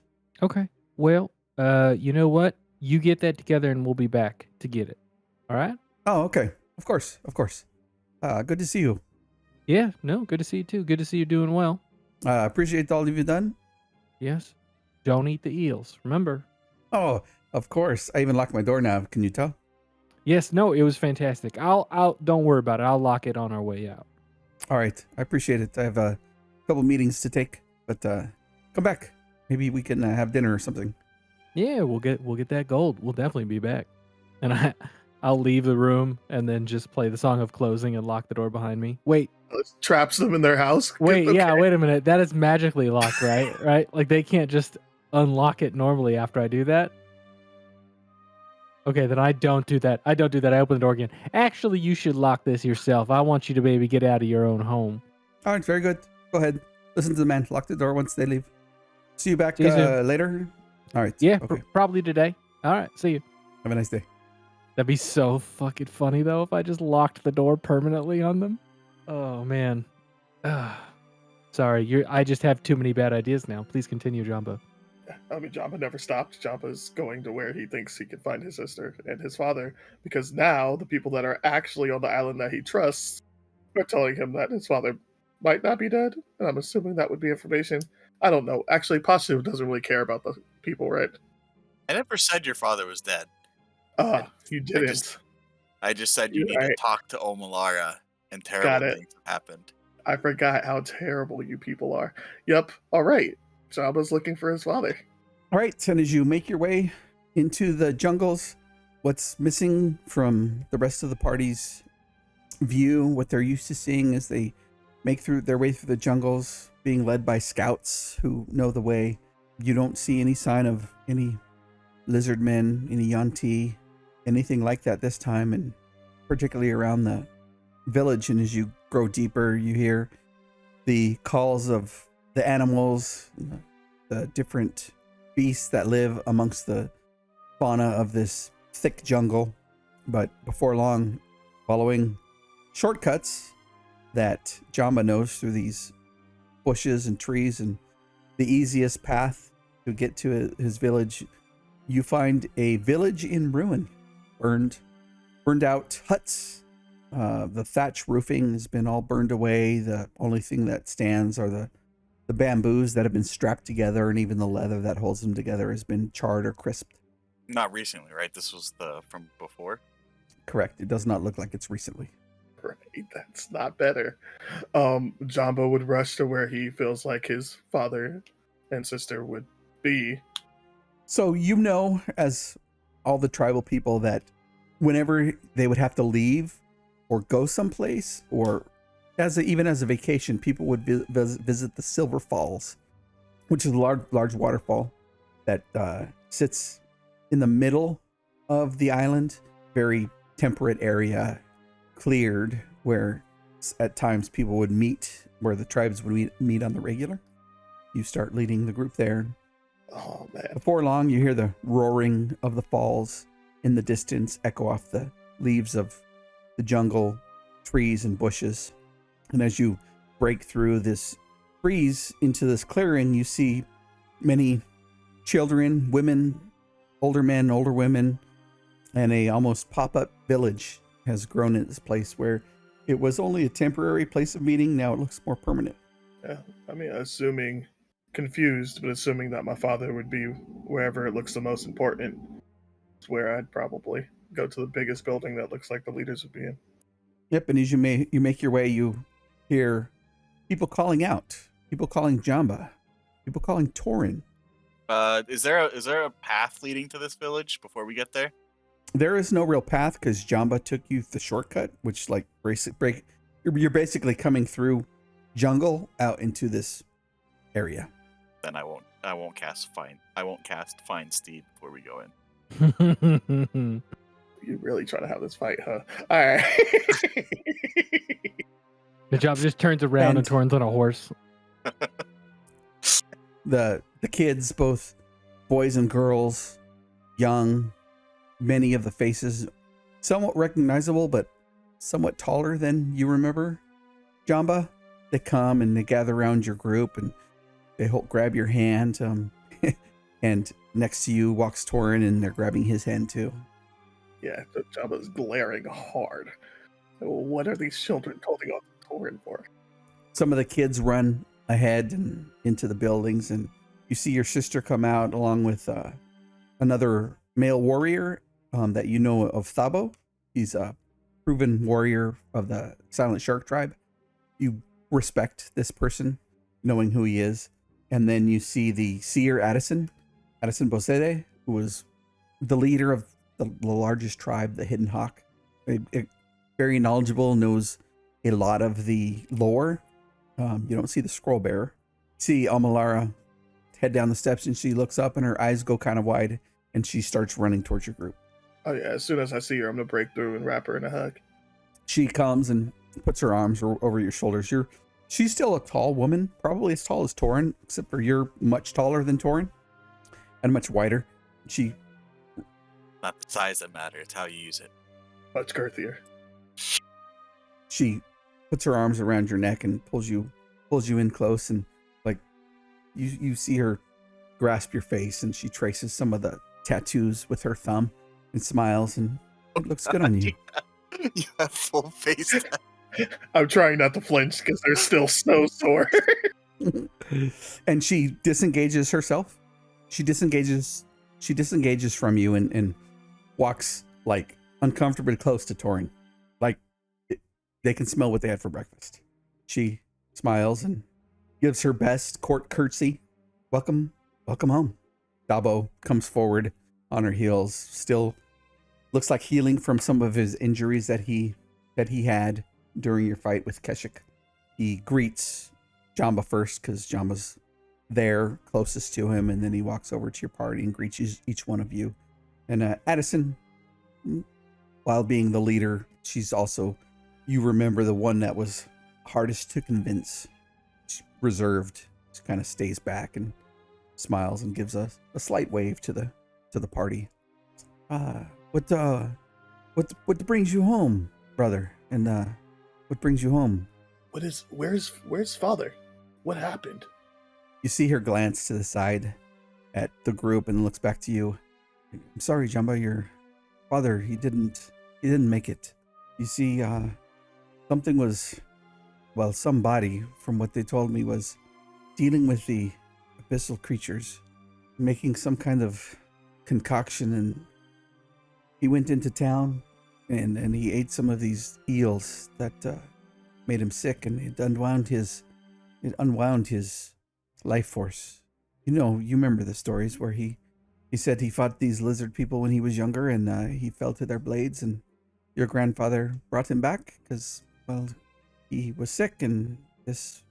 Okay. Well, you know what? You get that together, and we'll be back to get it. All right? Oh, okay. Of course. Good to see you. Yeah. No. Good to see you too. Good to see you doing well. Appreciate all you've done. Yes. Don't eat the eels. Remember. Oh, of course. I even locked my door now. Can you tell? Yes. No. It was fantastic. I'll. Don't worry about it. I'll lock it on our way out. All right. I appreciate it. I have a couple meetings to take, but come back. Maybe we can have dinner or something. Yeah. We'll get that gold. We'll definitely be back. And I'll leave the room and then just play the song of closing and lock the door behind me. Wait. Traps them in their house. Wait, Okay. yeah, wait a minute. That is magically locked, right? Right? Like they can't just unlock it normally after I do that. Okay, then I don't do that. I open the door again. Actually, you should lock this yourself. I want you to maybe get out of your own home. All right, very good. Go ahead. Listen to the man. Lock the door once they leave. See you back See you soon. later. All right. Yeah, Okay. probably today. All right, see you. Have a nice day. That'd be so fucking funny though if I just locked the door permanently on them. Oh man. Sorry, I just have too many bad ideas now. Please continue, Jamba. I mean, Jamba never stopped. Jampa's going to where he thinks he can find his sister and his father, because now the people that are actually on the island that he trusts are telling him that his father might not be dead, and I'm assuming that would be information. I don't know. Actually, Pasha doesn't really care about the people, right? I never said your father was dead. You didn't. I just said you need to talk to Omalara, and terrible things have happened. I forgot how terrible you people are. Yep. All right. Jamba's looking for his father. All right. And as you make your way into the jungles, what's missing from the rest of the party's view, what they're used to seeing as they make their way through the jungles, being led by scouts who know the way, you don't see any sign of any lizard men, any Yanti, anything like that this time, and particularly around the village. And as you grow deeper, you hear the calls of the animals, the different beasts that live amongst the fauna of this thick jungle. But before long, following shortcuts that Jamba knows through these bushes and trees and the easiest path to get to his village, you find a village in ruin. Burned out huts The thatch roofing has been all burned away. The only thing that stands are the bamboos that have been strapped together, and even the leather that holds them together has been charred or crisped. Not recently, right? This was from before. Correct. It does not look like it's recently. Right, that's not better. Jamba would rush to where he feels like his father and sister would be. So you know, as all the tribal people, that whenever they would have to leave or go someplace, or even as a vacation, people would visit the Silver Falls, which is a large waterfall that sits in the middle of the island. Very temperate area, cleared, where at times people would meet, where the tribes would meet on the regular. You start leading the group there. Oh, man. Before long, you hear the roaring of the falls in the distance echo off the leaves of the jungle, trees and bushes. And as you break through this breeze into this clearing, you see many children, women, older men, older women, and a almost pop-up village has grown in this place where it was only a temporary place of meeting. Now it looks more permanent. Yeah, I mean, confused, but assuming that my father would be wherever it looks the most important, it's where I'd probably go to the biggest building that looks like the leaders would be in. Yep, and as you make your way, you hear people calling out, people calling Jamba, people calling Torin. Is there a path leading to this village before we get there? There is no real path because Jamba took you the shortcut, which you're basically coming through jungle out into this area. Then I won't cast find steed before we go in. You really try to have this fight, huh? All right. The job just turns around and turns on a horse. The kids, both boys and girls, young, many of the faces somewhat recognizable, but somewhat taller than you remember, Jamba. They come and they gather around your group and they grab your hand. And next to you walks Torin, and they're grabbing his hand too. Yeah, Jabba's glaring hard. What are these children holding on to Torin for? Some of the kids run ahead and into the buildings, and you see your sister come out along with another male warrior that you know of, Thabo. He's a proven warrior of the Silent Shark tribe. You respect this person, knowing who he is. And then you see the seer Addison Bosede, who was the leader of the largest tribe, the Hidden Hawk. Very knowledgeable, knows a lot of the lore. You don't see the scroll bearer. See Alzemala head down the steps, and she looks up and her eyes go kind of wide, and she starts running towards your group. Oh yeah, as soon as I see her, I'm gonna break through and wrap her in a hug. She comes and puts her arms over your shoulders. She's still a tall woman, probably as tall as Torin, except for you're much taller than Torin and much wider. Not the size that matters, it's how you use it. Much girthier. She puts her arms around your neck and pulls you in close, and like you see her grasp your face, and she traces some of the tattoos with her thumb and smiles, and it looks good on you. You have full face. I'm trying not to flinch because they're still so sore. And she disengages herself. She disengages from you and walks like uncomfortably close to Torin. Like they can smell what they had for breakfast. She smiles and gives her best court curtsy. Welcome home. Dabo comes forward on her heels, still looks like healing from some of his injuries that he had during your fight with Keshik. He greets Jamba first because Jamba's there closest to him, and then he walks over to your party and greets each one of you. And Addison, while being the leader, she's also, you remember, the one that was hardest to convince. She's reserved. She kind of stays back and smiles and gives a slight wave to the party. What brings you home, brother? And what brings you home? Where's father? What happened? You see her glance to the side at the group and looks back to you. I'm sorry, Jamba, your father, he didn't make it. You see, something was, well, somebody, from what they told me, was dealing with the abyssal creatures, making some kind of concoction, and he went into town and he ate some of these eels that made him sick, and it unwound his life force. You remember the stories where he said he fought these lizard people when he was younger, and he fell to their blades, and your grandfather brought him back because, well, he was sick, and this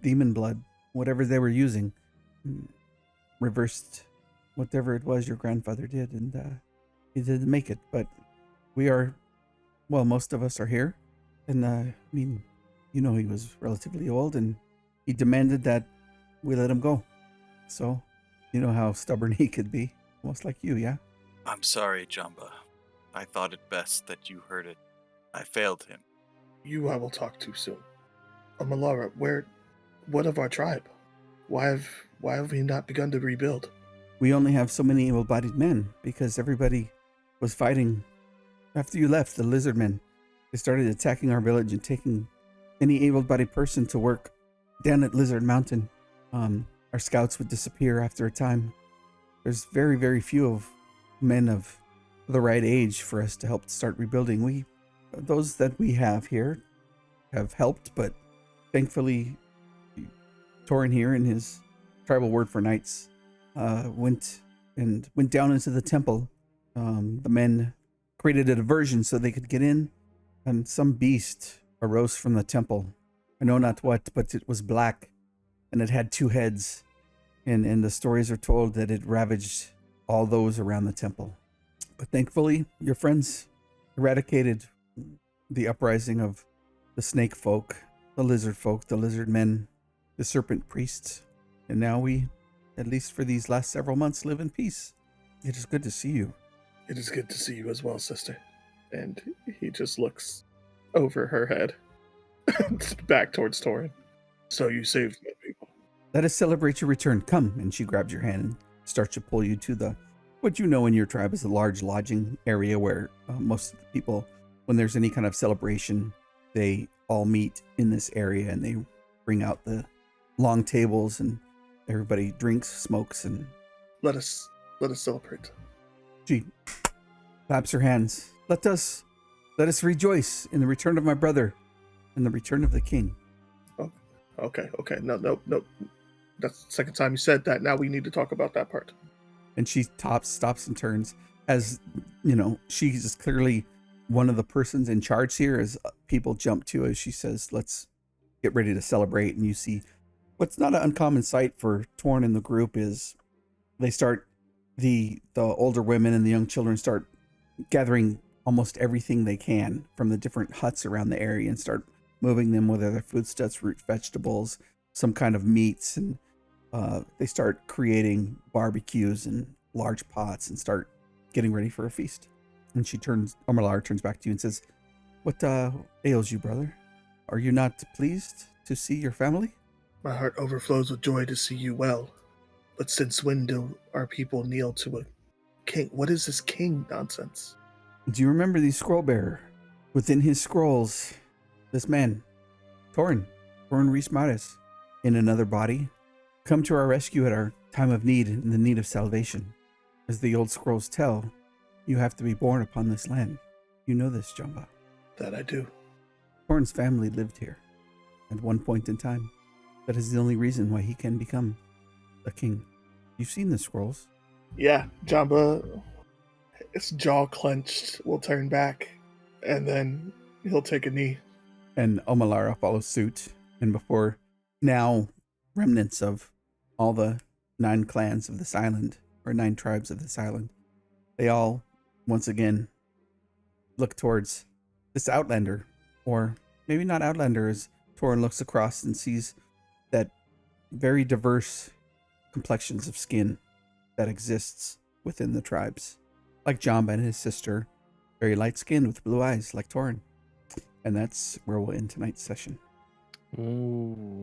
demon blood, whatever they were using, reversed whatever it was your grandfather did, and he didn't make it. But we are, well, most of us are here, and he was relatively old, and he demanded that we let him go. So, you know how stubborn he could be, almost like you, yeah? I'm sorry, Jamba. I thought it best that you heard it. I failed him. You I will talk to soon. Malara, what of our tribe? Why have we not begun to rebuild? We only have so many able-bodied men because everybody was fighting. After you left, the lizard men, they started attacking our village and taking any able-bodied person to work down at Lizard Mountain. Our scouts would disappear after a time. There's very, very few of men of the right age for us to help start rebuilding. Those that we have here have helped, but thankfully Torin here in his tribal word for knights went down into the temple. The men created a diversion so they could get in, and some beast arose from the temple. I know not what, but it was black, and it had 2 heads, and the stories are told that it ravaged all those around the temple. But thankfully, your friends eradicated the uprising of the snake folk, the lizard folk, the lizard men, the serpent priests, and now we, at least for these last several months, live in peace. It is good to see you. It is good to see you as well, sister. And he just looks over her head, back towards Torin. So you saved my people. Let us celebrate your return. Come. And she grabs your hand and starts to pull you to what you know in your tribe is a large lodging area where most of the people, when there's any kind of celebration, they all meet in this area, and they bring out the long tables, and everybody drinks, smokes, and Let us celebrate. she claps her hands. Let us rejoice in the return of my brother and the return of the king. Okay. No. That's the second time you said that. Now we need to talk about that part. And she stops and turns. As she's clearly one of the persons in charge here, as people jump to as she says, let's get ready to celebrate. And you see what's not an uncommon sight for Torn and the group is they start, the older women and the young children start gathering almost everything they can from the different huts around the area and start moving them, whether they're foodstuffs, root vegetables, some kind of meats, and they start creating barbecues in large pots and start getting ready for a feast. And Omalar turns back to you and says, what ails you, brother? Are you not pleased to see your family? My heart overflows with joy to see you well. But since when do our people kneel to a king? What is this king nonsense? Do you remember the scroll bearer? Within his scrolls, this man, Torin Rhys Maris, in another body, come to our rescue at our time of need, in the need of salvation. As the old scrolls tell, you have to be born upon this land. You know this, Jamba. That I do. Torin's family lived here at one point in time. That is the only reason why he can become a king. You've seen the scrolls. Yeah, Jamba, his jaw clenched, will turn back, and then he'll take a knee. And Omalara follows suit. And before now, remnants of all the 9 clans of this island, or 9 tribes of this island, they all, once again, look towards this outlander, or maybe not outlander, as Torin looks across and sees that very diverse complexions of skin that exists within the tribes. Like Jamba and his sister, very light-skinned with blue eyes, like Torin. And that's where we'll end tonight's session. Ooh.